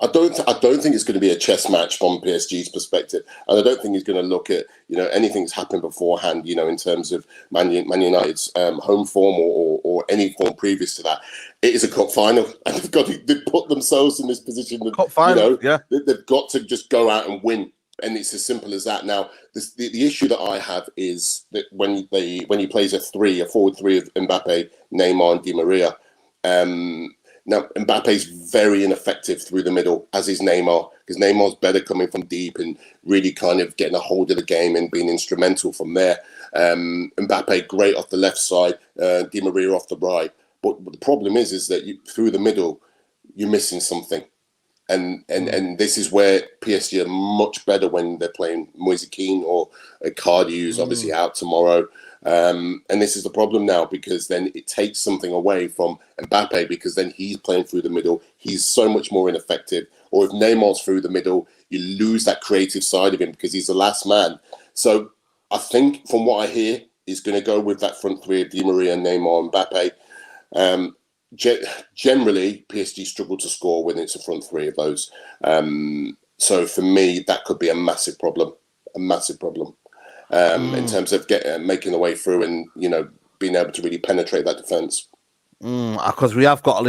I don't think it's going to be a chess match from PSG's perspective, and I don't think he's going to look at anything's happened beforehand. In terms of Man United's home form or any form previous to that. It is a cup final, and they've put themselves in this position. Cup final, they've got to just go out and win, and it's as simple as that. Now, the issue that I have is that when he plays a forward three of Mbappe, Neymar, and Di Maria. Now, Mbappe's very ineffective through the middle, as is Neymar, because Neymar's better coming from deep and really kind of getting a hold of the game and being instrumental from there. Mbappe, great off the left side, Di Maria off the right. But the problem is that through the middle, you're missing something. And this is where PSG are much better when they're playing Moise Kean or Icardi, who's obviously out tomorrow. And this is the problem now, because then it takes something away from Mbappe, because then he's playing through the middle. He's so much more ineffective. Or if Neymar's through the middle, you lose that creative side of him because he's the last man. So I think from what I hear is going to go with that front three of Di Maria, Neymar, and Mbappe. Generally, PSG struggle to score when it's a front three of those. So for me, that could be a massive problem. In terms of making the way through and being able to really penetrate that defense. Because we have got,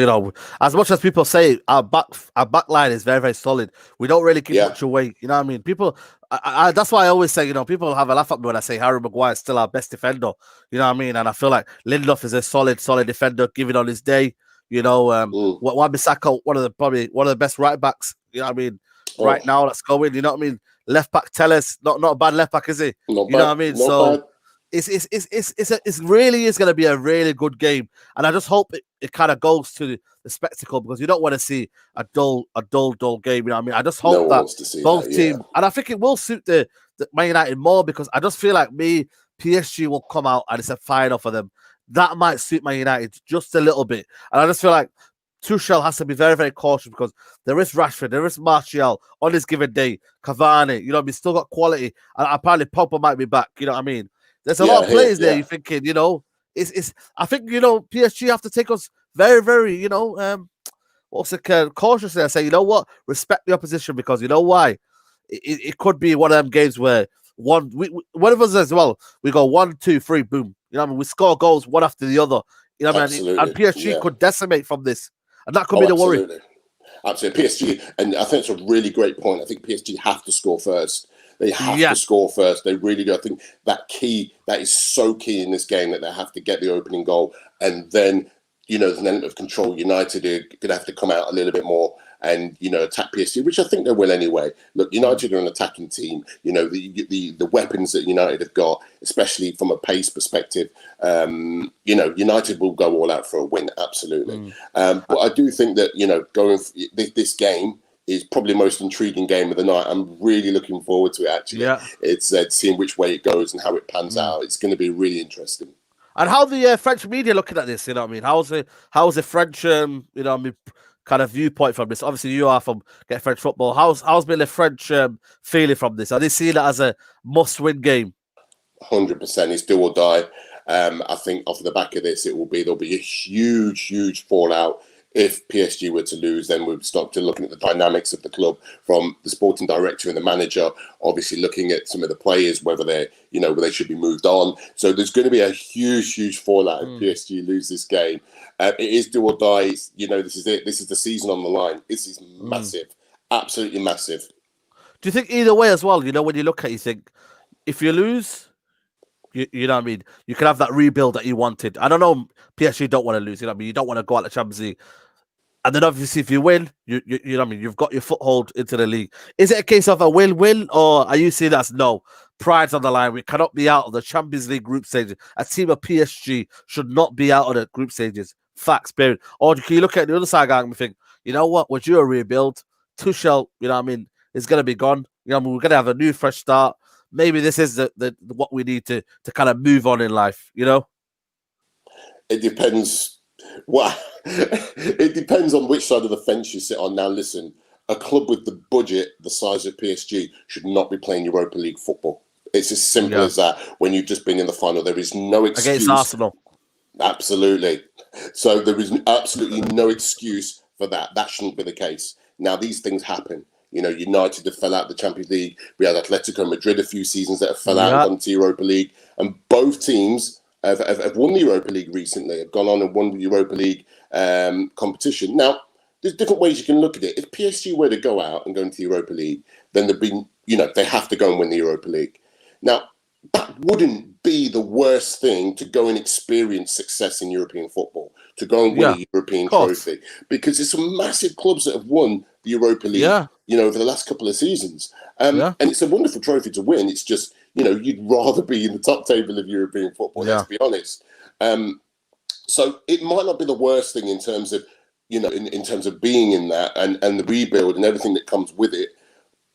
as much as people say our back line is very, very solid, we don't really give much away. You know what I mean? People, that's why I always say, people have a laugh at me when I say Harry Maguire is still our best defender. You know what I mean? And I feel like Lindelof is a solid defender, giving on his day. Wan-Bissaka, one of the best right backs. You know what I mean? Right now, that's going. You know what I mean? Left back, Telles, not a bad left back, is he? Know what I mean? So. It's really is going to be a really good game, and I just hope it kind of goes to the spectacle, because you don't want to see a dull game. You know what I mean? I just hope that both teams, and I think it will suit the Man United more, because I just feel like PSG will come out and it's a final for them. That might suit Man United just a little bit, and I just feel like Tuchel has to be very, very cautious, because there is Rashford, there is Martial on this given day, Cavani. You know, we still got quality, and apparently Pogba might be back. You know what I mean? There's a lot of players there. You're thinking, it's. I think PSG have to take us very, very, cautiously. I say, you know what, respect the opposition, because you know why, it could be one of them games where one of us as well. We go 1, 2, 3, boom. You know what I mean? We score goals one after the other. You know what I mean? And PSG could decimate from this, and that could be the worry. Absolutely, PSG, and I think it's a really great point. I think PSG have to score first. They have to score first. They really do. I think that is so key in this game, that they have to get the opening goal, and then there's an element of control. United are going to have to come out a little bit more and attack PSG, which I think they will anyway. Look, United are an attacking team. The weapons that United have got, especially from a pace perspective. United will go all out for a win, absolutely. But I do think that going this game is probably the most intriguing game of the night. I'm really looking forward to it, actually. Yeah. It's seeing which way it goes and how it pans out. It's going to be really interesting. And how the French media looking at this, you know what I mean? How's the French, kind of viewpoint from this? Obviously, you are from Get French Football. How's been the French feeling from this? Are they seeing it as a must-win game? 100%. It's do or die. I think off the back of this, there'll be a huge fallout. If PSG were to lose, then we'd start to looking at the dynamics of the club, from the sporting director and the manager, obviously looking at some of the players, whether they should be moved on. So there's going to be a huge fallout if PSG lose this game. It is do or die. This is it. This is the season on the line. This is massive, absolutely massive. Do you think either way as well? When you look at it, you think if you lose, you know what I mean, you can have that rebuild that you wanted. I don't know, PSG don't want to lose. You know what I mean, you don't want to go out the Champions League. And then obviously, if you win, you know what I mean, you've got your foothold into the league. Is it a case of a win-win, or are you seeing that as no? Pride's on the line. We cannot be out of the Champions League group stages. A team of PSG should not be out of the group stages. Facts, period. Or can you look at the other side and think, you know what, we're due a rebuild. Tuchel, you know what I mean, is going to be gone. You know what I mean, we're going to have a new, fresh start. Maybe this is the what we need to kind of move on in life, It depends. It depends on which side of the fence you sit on. Now, listen, a club with the budget the size of PSG should not be playing Europa League football. It's as simple as that. When you've just been in the final, there is no excuse. Against Arsenal. Absolutely. So there is absolutely no excuse for that. That shouldn't be the case. Now, these things happen. United have fell out of the Champions League. We had Atletico Madrid a few seasons that have fell out and gone to Europa League. And both teams have won the Europa League recently, have gone on and won the Europa League competition. Now, there's different ways you can look at it. If PSG were to go out and go into the Europa League, then they have to go and win the Europa League. Now, that wouldn't be the worst thing to go and experience success in European football, to go and win a European trophy, because there's some massive clubs that have won the Europa League, over the last couple of seasons. And it's a wonderful trophy to win. It's just, you'd rather be in the top table of European football, let's be honest. So it might not be the worst thing in terms of, in terms of being in that and the rebuild and everything that comes with it.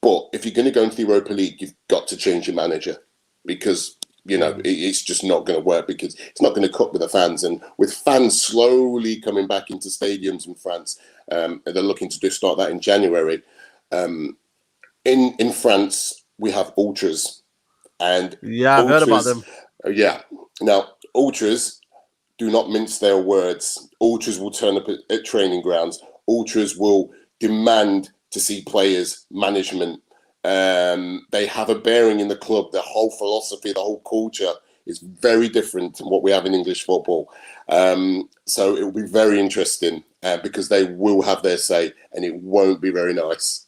But if you're going to go into the Europa League, you've got to change your manager, because it's just not going to work, because it's not going to cope with the fans. And with fans slowly coming back into stadiums in France, and they're looking to start that in January. In France, we have ultras, and I've heard about them. Yeah. Now, ultras do not mince their words. Ultras will turn up at training grounds. Ultras will demand to see players, management. They have a bearing in the club. The whole philosophy, the whole culture is very different from what we have in English football. So it will be very interesting because they will have their say, and it won't be very nice.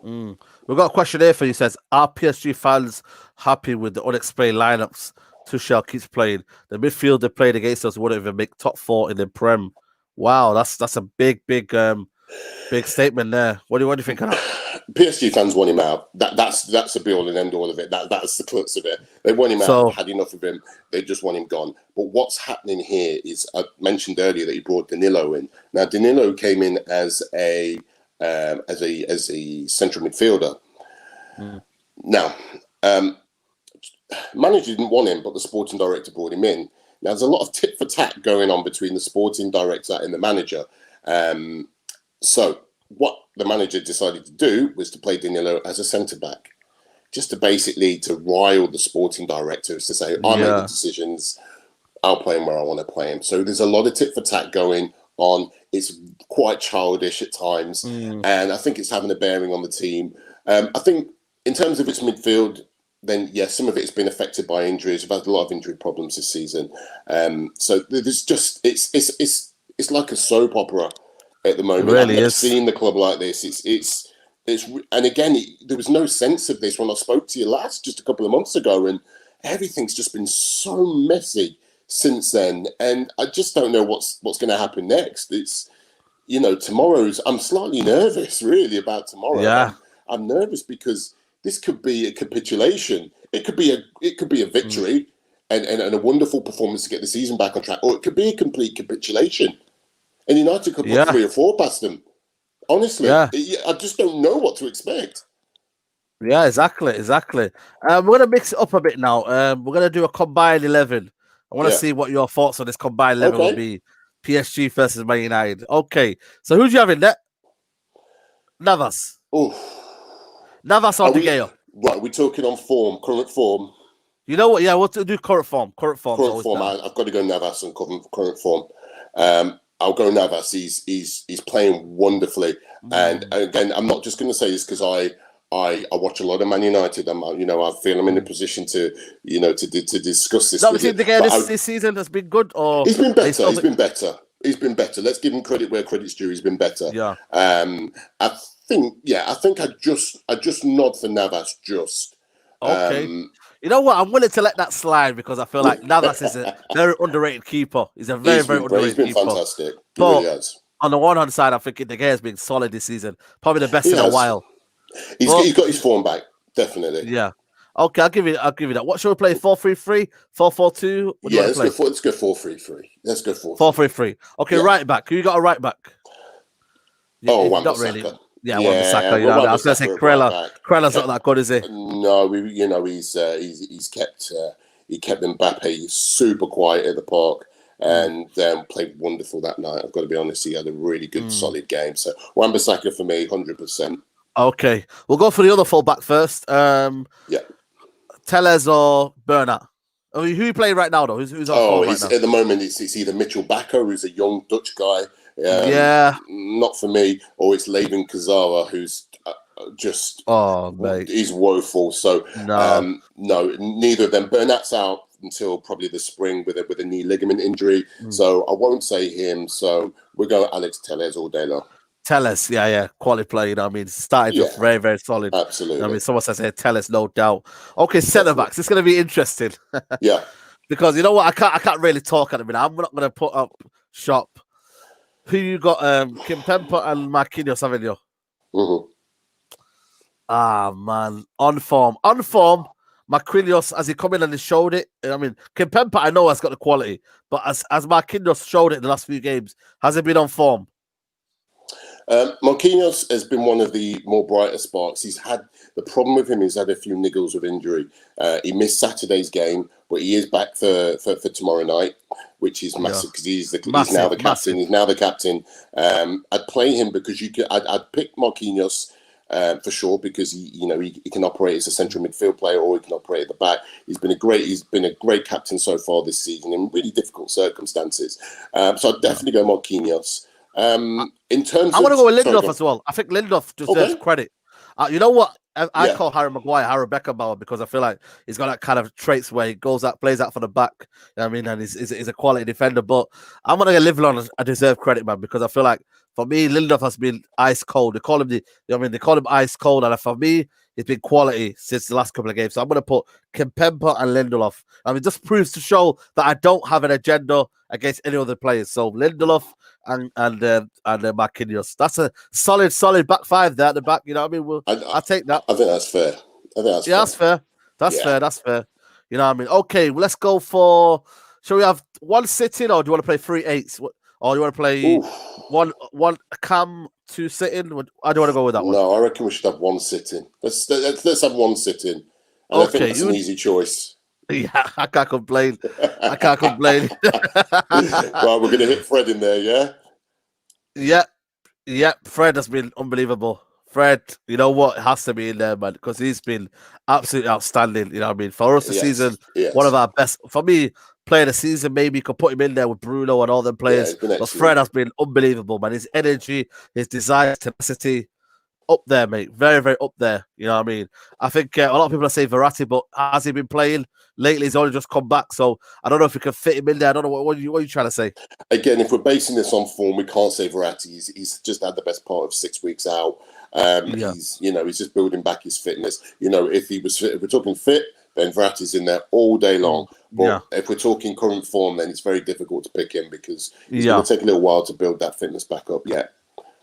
We've got a question here for you. It says, are PSG fans happy with the unexplained lineups Tuchel keeps playing? The midfield they played against us wouldn't even make top 4 in the Prem. Wow, that's a big statement there. What do you think of that? PSG fans want him out. That's the be all and end all of it. That's the crux of it. They want him out. They've had enough of him. They just want him gone. But what's happening here is, I mentioned earlier that he brought Danilo in. Now Danilo came in as a central midfielder. Now, manager didn't want him, but the sporting director brought him in. Now there's a lot of tit for tat going on between the sporting director and the manager. So what the manager decided to do was to play Danilo as a centre-back, just to basically to rile the sporting directors to say, I make the decisions, I'll play him where I want to play him. So there's a lot of tit for tat going on. It's quite childish at times, and I think it's having a bearing on the team. I think in terms of its midfield, then yes, some of it has been affected by injuries. We've had a lot of injury problems this season. So there's just it's like a soap opera at the moment. Really I've never is. seen the club like this. It's and again, there was no sense of this when I spoke to you last, just a couple of months ago, and everything's just been so messy since then. And I just don't know what's going to happen next. It's, tomorrow's. I'm slightly nervous, really, about tomorrow. Yeah, I'm nervous because this could be a capitulation. It could be a victory and a wonderful performance to get the season back on track, or it could be a complete capitulation. And United could put 3 or 4 past them. Honestly, I just don't know what to expect. Yeah, exactly. We're going to mix it up a bit now. We're going to do a combined 11. I want to see what your thoughts on this combined 11 will be. PSG versus Man United. Okay, so who do you have in there? Navas. Oof. Navas or De Gea? Right, we're talking on form, current form. You know what? Yeah, we'll do current form. Current form. I've got to go Navas on current form. I'll go Navas. He's playing wonderfully, and again, I'm not just going to say this because I watch a lot of Man United. I feel I'm in a position to discuss this. No, but De Gea this season has been good, or he's been better. He's been better. Let's give him credit where credit's due. He's been better. Yeah. I think I just nod for Navas. Just okay. You know what? I'm willing to let that slide because I feel like Navas is a very underrated keeper. He's a very underrated keeper. He's been fantastic. He really has. On the one hand side, I think De Gea has been solid this season. Probably the best in a while. He's got his form back, definitely. Yeah. Okay, I'll give you that. What should we play? 4-3-3? 4-4-2? Yeah, let's go 4-3-3. Let's go 4-3-3. Okay, right back. Who you got a right back? Wan-Bissaka. Not really. Yeah, Wan-Bissaka. I was going to say Krella. Krella's not that good, is he? No, he's kept Mbappe super quiet at the park and played wonderful that night. I've got to be honest, he had a really good, solid game. So Wan-Bissaka for me, 100%. Okay, we'll go for the other fullback first. Telles or Bernat? I mean, who are you playing right now, though? Who's on right now? At the moment, it's either Mitchell Bakker, who's a young Dutch guy. Not for me, or it's Levin Kazara, who's just he's woeful. So no, neither of them. Bernat's out until probably the spring with a knee ligament injury, so I won't say him. So we're going Alex Telles all day long. Telles, quality player. Started off very, very solid. Absolutely. Someone says here, Telles, no doubt. Okay, centre backs. It's going to be interesting. Yeah. Because you know what, I can't really talk at the minute. I'm not going to put up shop. Who you got? Kimpembe and Marquinhos, haven't you? Ah man, on form. Marquinhos, has he come in and he showed it? Kimpembe, I know has got the quality, but as Marquinhos showed it in the last few games, has he been on form? Marquinhos has been one of the more brighter sparks. The problem with him is he's had a few niggles of injury. He missed Saturday's game, but he is back for tomorrow night, which is massive because he's now the captain. He's now the captain. I'd play him because I'd pick Marquinhos for sure, because he can operate as a central midfield player or he can operate at the back. He's been a great captain so far this season in really difficult circumstances. So I'd definitely go Marquinhos. In terms I want to go with sorry, Lindelof as well. I think Lindelof deserves Okay. credit. You know what? I Yeah. call Harry Maguire Harry Beckenbauer because I feel like he's got that kind of traits where he goes out, plays out for the back. You know what I mean, and he's a quality defender. But I'm gonna give Lindelof a deserved credit, man, because I feel like for me, Lindelof has been ice cold. They call him they call him ice cold, and for me, it's been quality since the last couple of games. So I'm gonna put Kimpembe and Lindelof. I mean, it just proves to show that I don't have an agenda against any other players. So Lindelof and Marquinhos. That's a solid back five there at the back. You know what I mean? I'll take that. I think that's fair. That's fair. That's fair. You know what I mean? Okay, well, let's go for. Shall we have one sitting, or do you want to play 3-8s? Or do you want to play one cam, 2 sitting? I don't want to go with that one. No, I reckon we should have one sitting. Let's have one sitting. And I think that's an easy choice. Yeah, I can't complain. Right, we're going to hit Fred in there, yeah? Yeah. Fred has been unbelievable. Fred, you know what, has to be in there, man, because he's been absolutely outstanding. You know what I mean? For us this season, one of our best. For me, player of the season, maybe you could put him in there with Bruno and all them players. But Fred has been unbelievable, man. His energy, his desire, tenacity, up there, mate. Very, very up there. You know what I mean? I think a lot of people are saying Verratti, but has he been playing lately? He's only just come back, so I don't know if we can fit him in there. I don't know what are you trying to say. Again, if we're basing this on form, we can't say Verratti. He's just had the best part of 6 weeks out. He's just building back his fitness. If we're talking fit, then Verratti's in there all day long. But if we're talking current form, then it's very difficult to pick him because it's going to take a little while to build that fitness back up.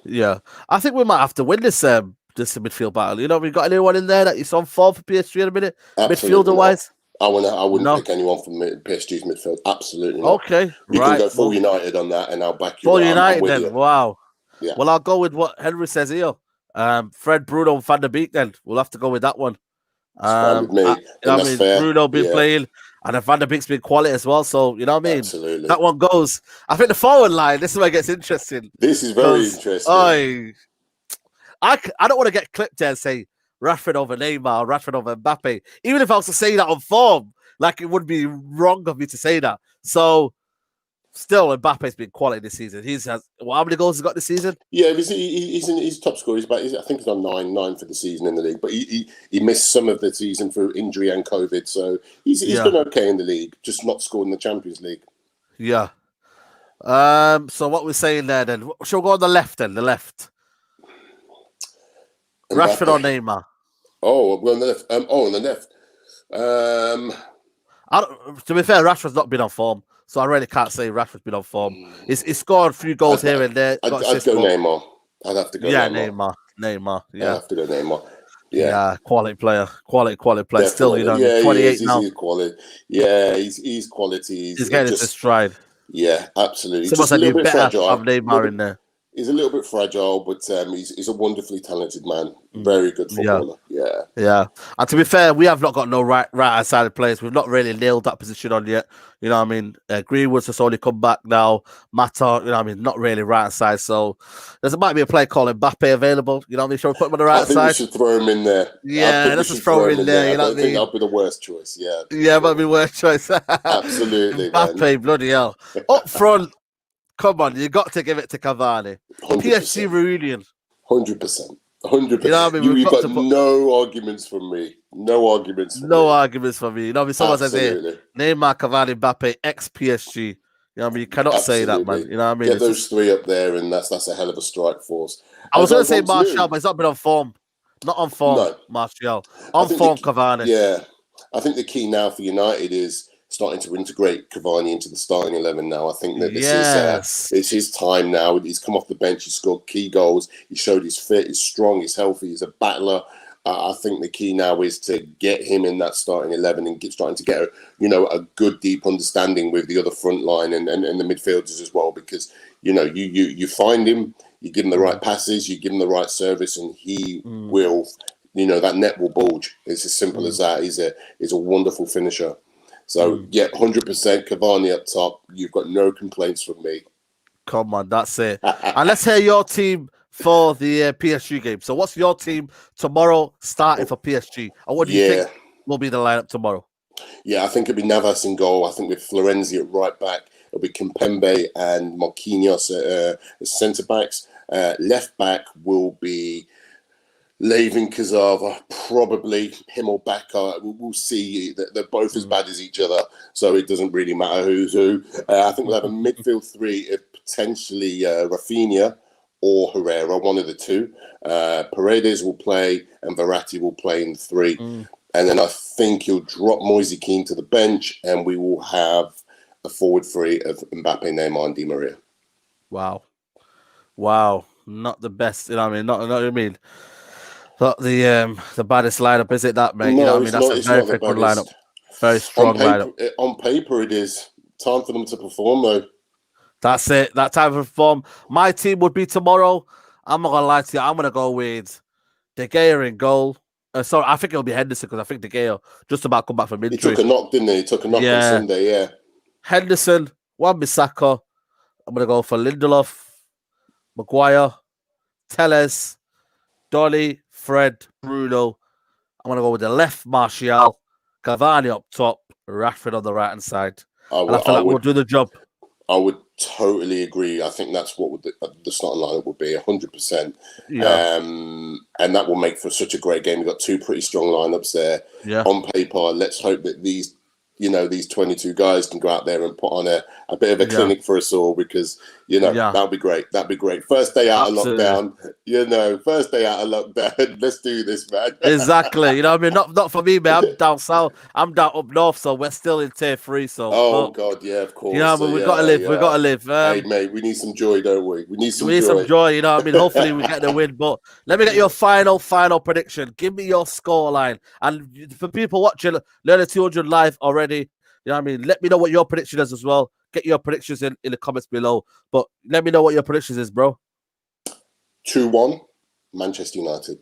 Yeah, I think we might have to win this midfield battle. You know, we got anyone in there that is on form for PSG in a minute, midfielder wise? I wouldn't pick anyone from PSG's midfield. Absolutely not. Okay, you can go full United on that, and I'll back you. Full United then. Wow. Yeah. Well, I'll go with what Henry says here. Fred, Bruno, and Van der Beek. Then we'll have to go with that one. Fine with me. That's fair. Bruno been playing, and Van der Beek's been quality as well. So you know what I mean. Absolutely. That one goes. I think the forward line. This is where it gets interesting. This is very interesting. I don't want to get clipped there and say Rashford over Neymar, Rashford over Mbappe. Even if I was to say that on form, like it would be wrong of me to say that. So still, Mbappe's been quality this season. How many goals has he got this season? Yeah, he's top scorer. I think he's on nine for the season in the league. But he missed some of the season through injury and COVID. So he's been okay in the league, just not scored in the Champions League. Yeah. So what we're saying there then? Shall we go on the left then? The left. Rashford or Neymar? Oh, we're on the left. On the left. To be fair, Rashford's not been on form, so I really can't say Rashford's been on form. He's scored a few goals here and there. I'd go Neymar. I'd have to go Neymar. Yeah, I'd have to go Neymar. Yeah, quality player. Definitely. Still, 28 now. He's quality. Yeah, he's quality. He's getting into stride. Yeah, absolutely. Someone said you better have Neymar in there. He's a little bit fragile, but he's a wonderfully talented man. Very good footballer. Yeah. And to be fair, we have not got no right sided players. We've not really nailed that position on yet. You know what I mean? Greenwood's just only come back now. Mata, you know what I mean? Not really right side. So there might be a player called Mbappe available. You know what I mean? Shall we put him on the right side? I think we should throw him in there. Yeah, let's just throw him in there. You know what I mean? That'll be the worst choice. Yeah. Yeah, might be the worst choice. Absolutely. Mbappe, bloody hell. Up front. Come on, you got to give it to Cavani. 100%. PSG reunion. 100%. You know what I mean? You've got no arguments from me. No arguments for me. You know what I mean? Someone says here, Neymar, Cavani, Mbappe, ex-PSG. You know what I mean? You cannot say that, man. You know what I mean? Get those three up there, and that's a hell of a strike force. I was going to say Martial, but he's not been on form. Not on form, no. Martial. On form, Cavani. Yeah. I think the key now for United is starting to integrate Cavani into the starting 11 now. I think that it's his time now. He's come off the bench. He's scored key goals. He showed he's fit, he's strong, he's healthy, he's a battler. I think the key now is to get him in that starting 11 and starting to get a good deep understanding with the other front line and the midfielders as well, because you find him, you give him the right passes, you give him the right service, and he will, that net will bulge. It's as simple as that. He's a wonderful finisher. So, 100% Cavani up top. You've got no complaints from me. Come on, that's it. And let's hear your team for the PSG game. So what's your team tomorrow starting for PSG? And what do you think will be the lineup tomorrow? Yeah, I think it'll be Navas in goal. I think with Florenzi at right back, it'll be Kimpembe and Marquinhos as centre-backs. Left back will be Lavin Kazava, probably him or Baka. We'll see. They're both as bad as each other, so it doesn't really matter who's who. I think we'll have a midfield three of potentially Rafinha or Herrera, one of the two. Paredes will play and Verratti will play in three. And then I think he'll drop Moise Kean to the bench and we will have a forward three of Mbappe, Neymar and Di Maria. Wow. Not the best, you know what I mean? Not what I mean. Not the baddest lineup, is it that, mate? No, you know what I mean? That's a very good lineup. Very strong lineup. On paper, it is. Time for them to perform, though. That's it. That time to perform. My team would be tomorrow. I'm not going to lie to you. I'm going to go with De Gea in goal. Sorry, I think it'll be Henderson because I think De Gea just about come back from injury. He took a knock, didn't he? He took a knock on Sunday, yeah. Henderson, Wan-Bissaka. I'm going to go for Lindelof, Maguire, Telles, Dolly, Fred, Bruno. I'm going to go with the left Martial, Cavani up top, Rashford on the right-hand side. I feel like we'll do the job. I would totally agree. I think that's what the starting lineup would be, 100%. Yeah. And that will make for such a great game. We've got two pretty strong lineups there. Yeah. On paper, let's hope that these 22 guys can go out there and put on a bit of a clinic for us all because, that'll be great. That'd be great. First day out of lockdown, let's do this, man. Exactly. You know what I mean? Not for me, man. I'm down south. I'm down up north, so we're still in tier 3. So, God, yeah, of course. You know, but we've got to live. We've got to live. Hey, mate, we need some joy, don't we? We need some joy. You know what I mean? Hopefully we get the win. But let me get your final prediction. Give me your scoreline. And for people watching, Learning 200 live already, you know what I mean? Let me know what your prediction is as well. Get your predictions in the comments below. But let me know what your predictions is, bro. 2-1, Manchester United.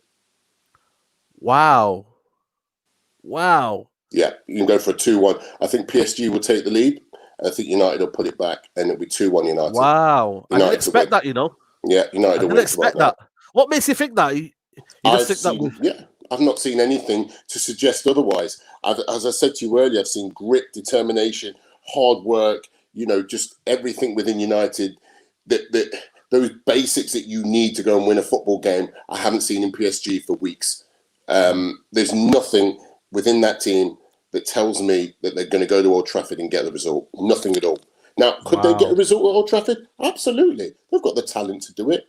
Wow. Yeah, you can go for a 2-1. I think PSG will take the lead. I think United will put it back, and it'll be 2-1 United. Wow. United I didn't expect that, you know. Yeah, United will win. I didn't expect that. What makes you think that? I've not seen anything to suggest otherwise. As I said to you earlier, I've seen grit, determination, hard work, just everything within United. Those basics that you need to go and win a football game, I haven't seen in PSG for weeks. There's nothing within that team that tells me that they're going to go to Old Trafford and get the result. Nothing at all. Now, could they get a result at Old Trafford? Absolutely. They've got the talent to do it.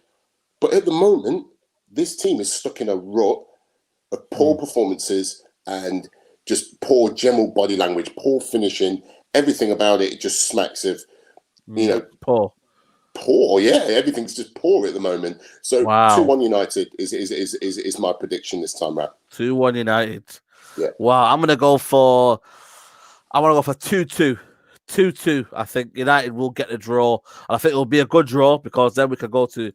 But at the moment, this team is stuck in a rut of poor performances and just poor general body language, poor finishing, everything about it just smacks of, poor. Yeah, everything's just poor at the moment. So 2-1 United is my prediction this time round. 2-1 United. Yeah. Wow, I'm gonna go for 2-2. 2-2. I think United will get a draw, and I think it will be a good draw because then we can go to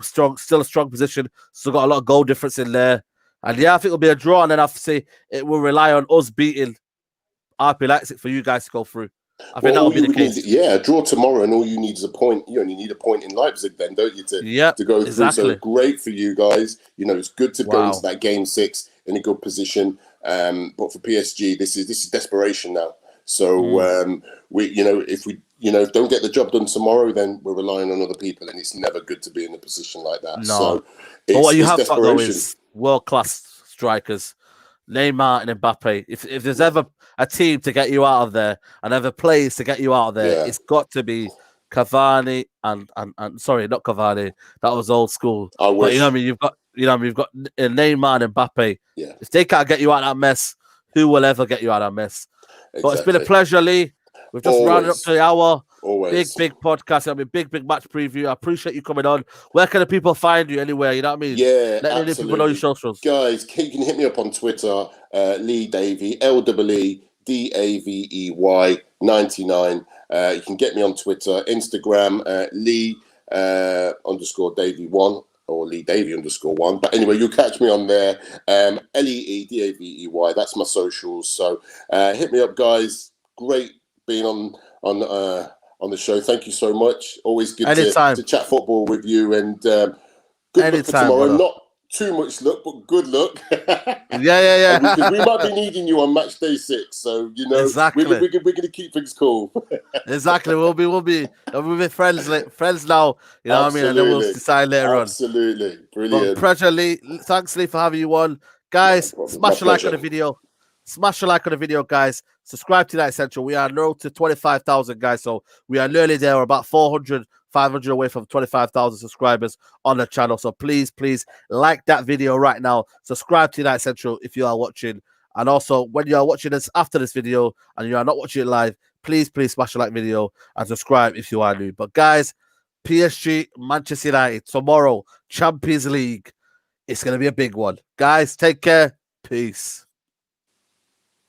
still a strong position. Still got a lot of goal difference in there. And I think it'll be a draw. And then obviously it will rely on us beating RP Leipzig for you guys to go through. I think that will be the case. A draw tomorrow, and all you need is a point. You only need a point in Leipzig, then, don't you, to go through? So great for you guys. It's good to go into that game 6 in a good position. But for PSG, this is desperation now. So if we don't get the job done tomorrow, then we're relying on other people, and it's never good to be in a position like that. No. So but what you have got though is world-class strikers, Neymar and Mbappe. If there's ever a team to get you out of there and ever players to get you out of there, it's got to be Cavani and sorry, not Cavani. That was old school. I wish. But you've got Neymar and Mbappe. Yeah. If they can't get you out of that mess, who will ever get you out of that mess? Exactly. But it's been a pleasure, Lee. We've just rounded up to the hour. Always. Big podcast. Big match preview. I appreciate you coming on. Where can the people find you anywhere? You know what I mean? Yeah, Let the people know your socials. Guys, you can hit me up on Twitter, Lee Davey, LEEDAVEY 99. You can get me on Twitter, Instagram, Lee _ Davey1 or Lee Davey _1. But anyway, you'll catch me on there. LEEDAVEY. That's my socials. So hit me up, guys. Great being on on the show. Thank you so much. Always good Anytime. to chat football with you, and good luck for tomorrow. Brother. Not too much luck, but good luck. Yeah. Because we might be needing you on match day 6, so you know, exactly. we're going to keep things cool. Exactly. We'll be friends now. You know what I mean? And then we'll decide later on. Absolutely. Brilliant. But pleasure, Lee. Thanks, Lee, for having you on. Guys, smash a like on the video. Smash a like on the video, guys. Subscribe to United Central. We are now to 25,000, guys. So we are nearly there. We're about 400, 500 away from 25,000 subscribers on the channel. So please like that video right now. Subscribe to United Central if you are watching. And also, when you are watching this after this video and you are not watching it live, please smash a like video and subscribe if you are new. But guys, PSG, Manchester United, tomorrow, Champions League. It's going to be a big one. Guys, take care. Peace.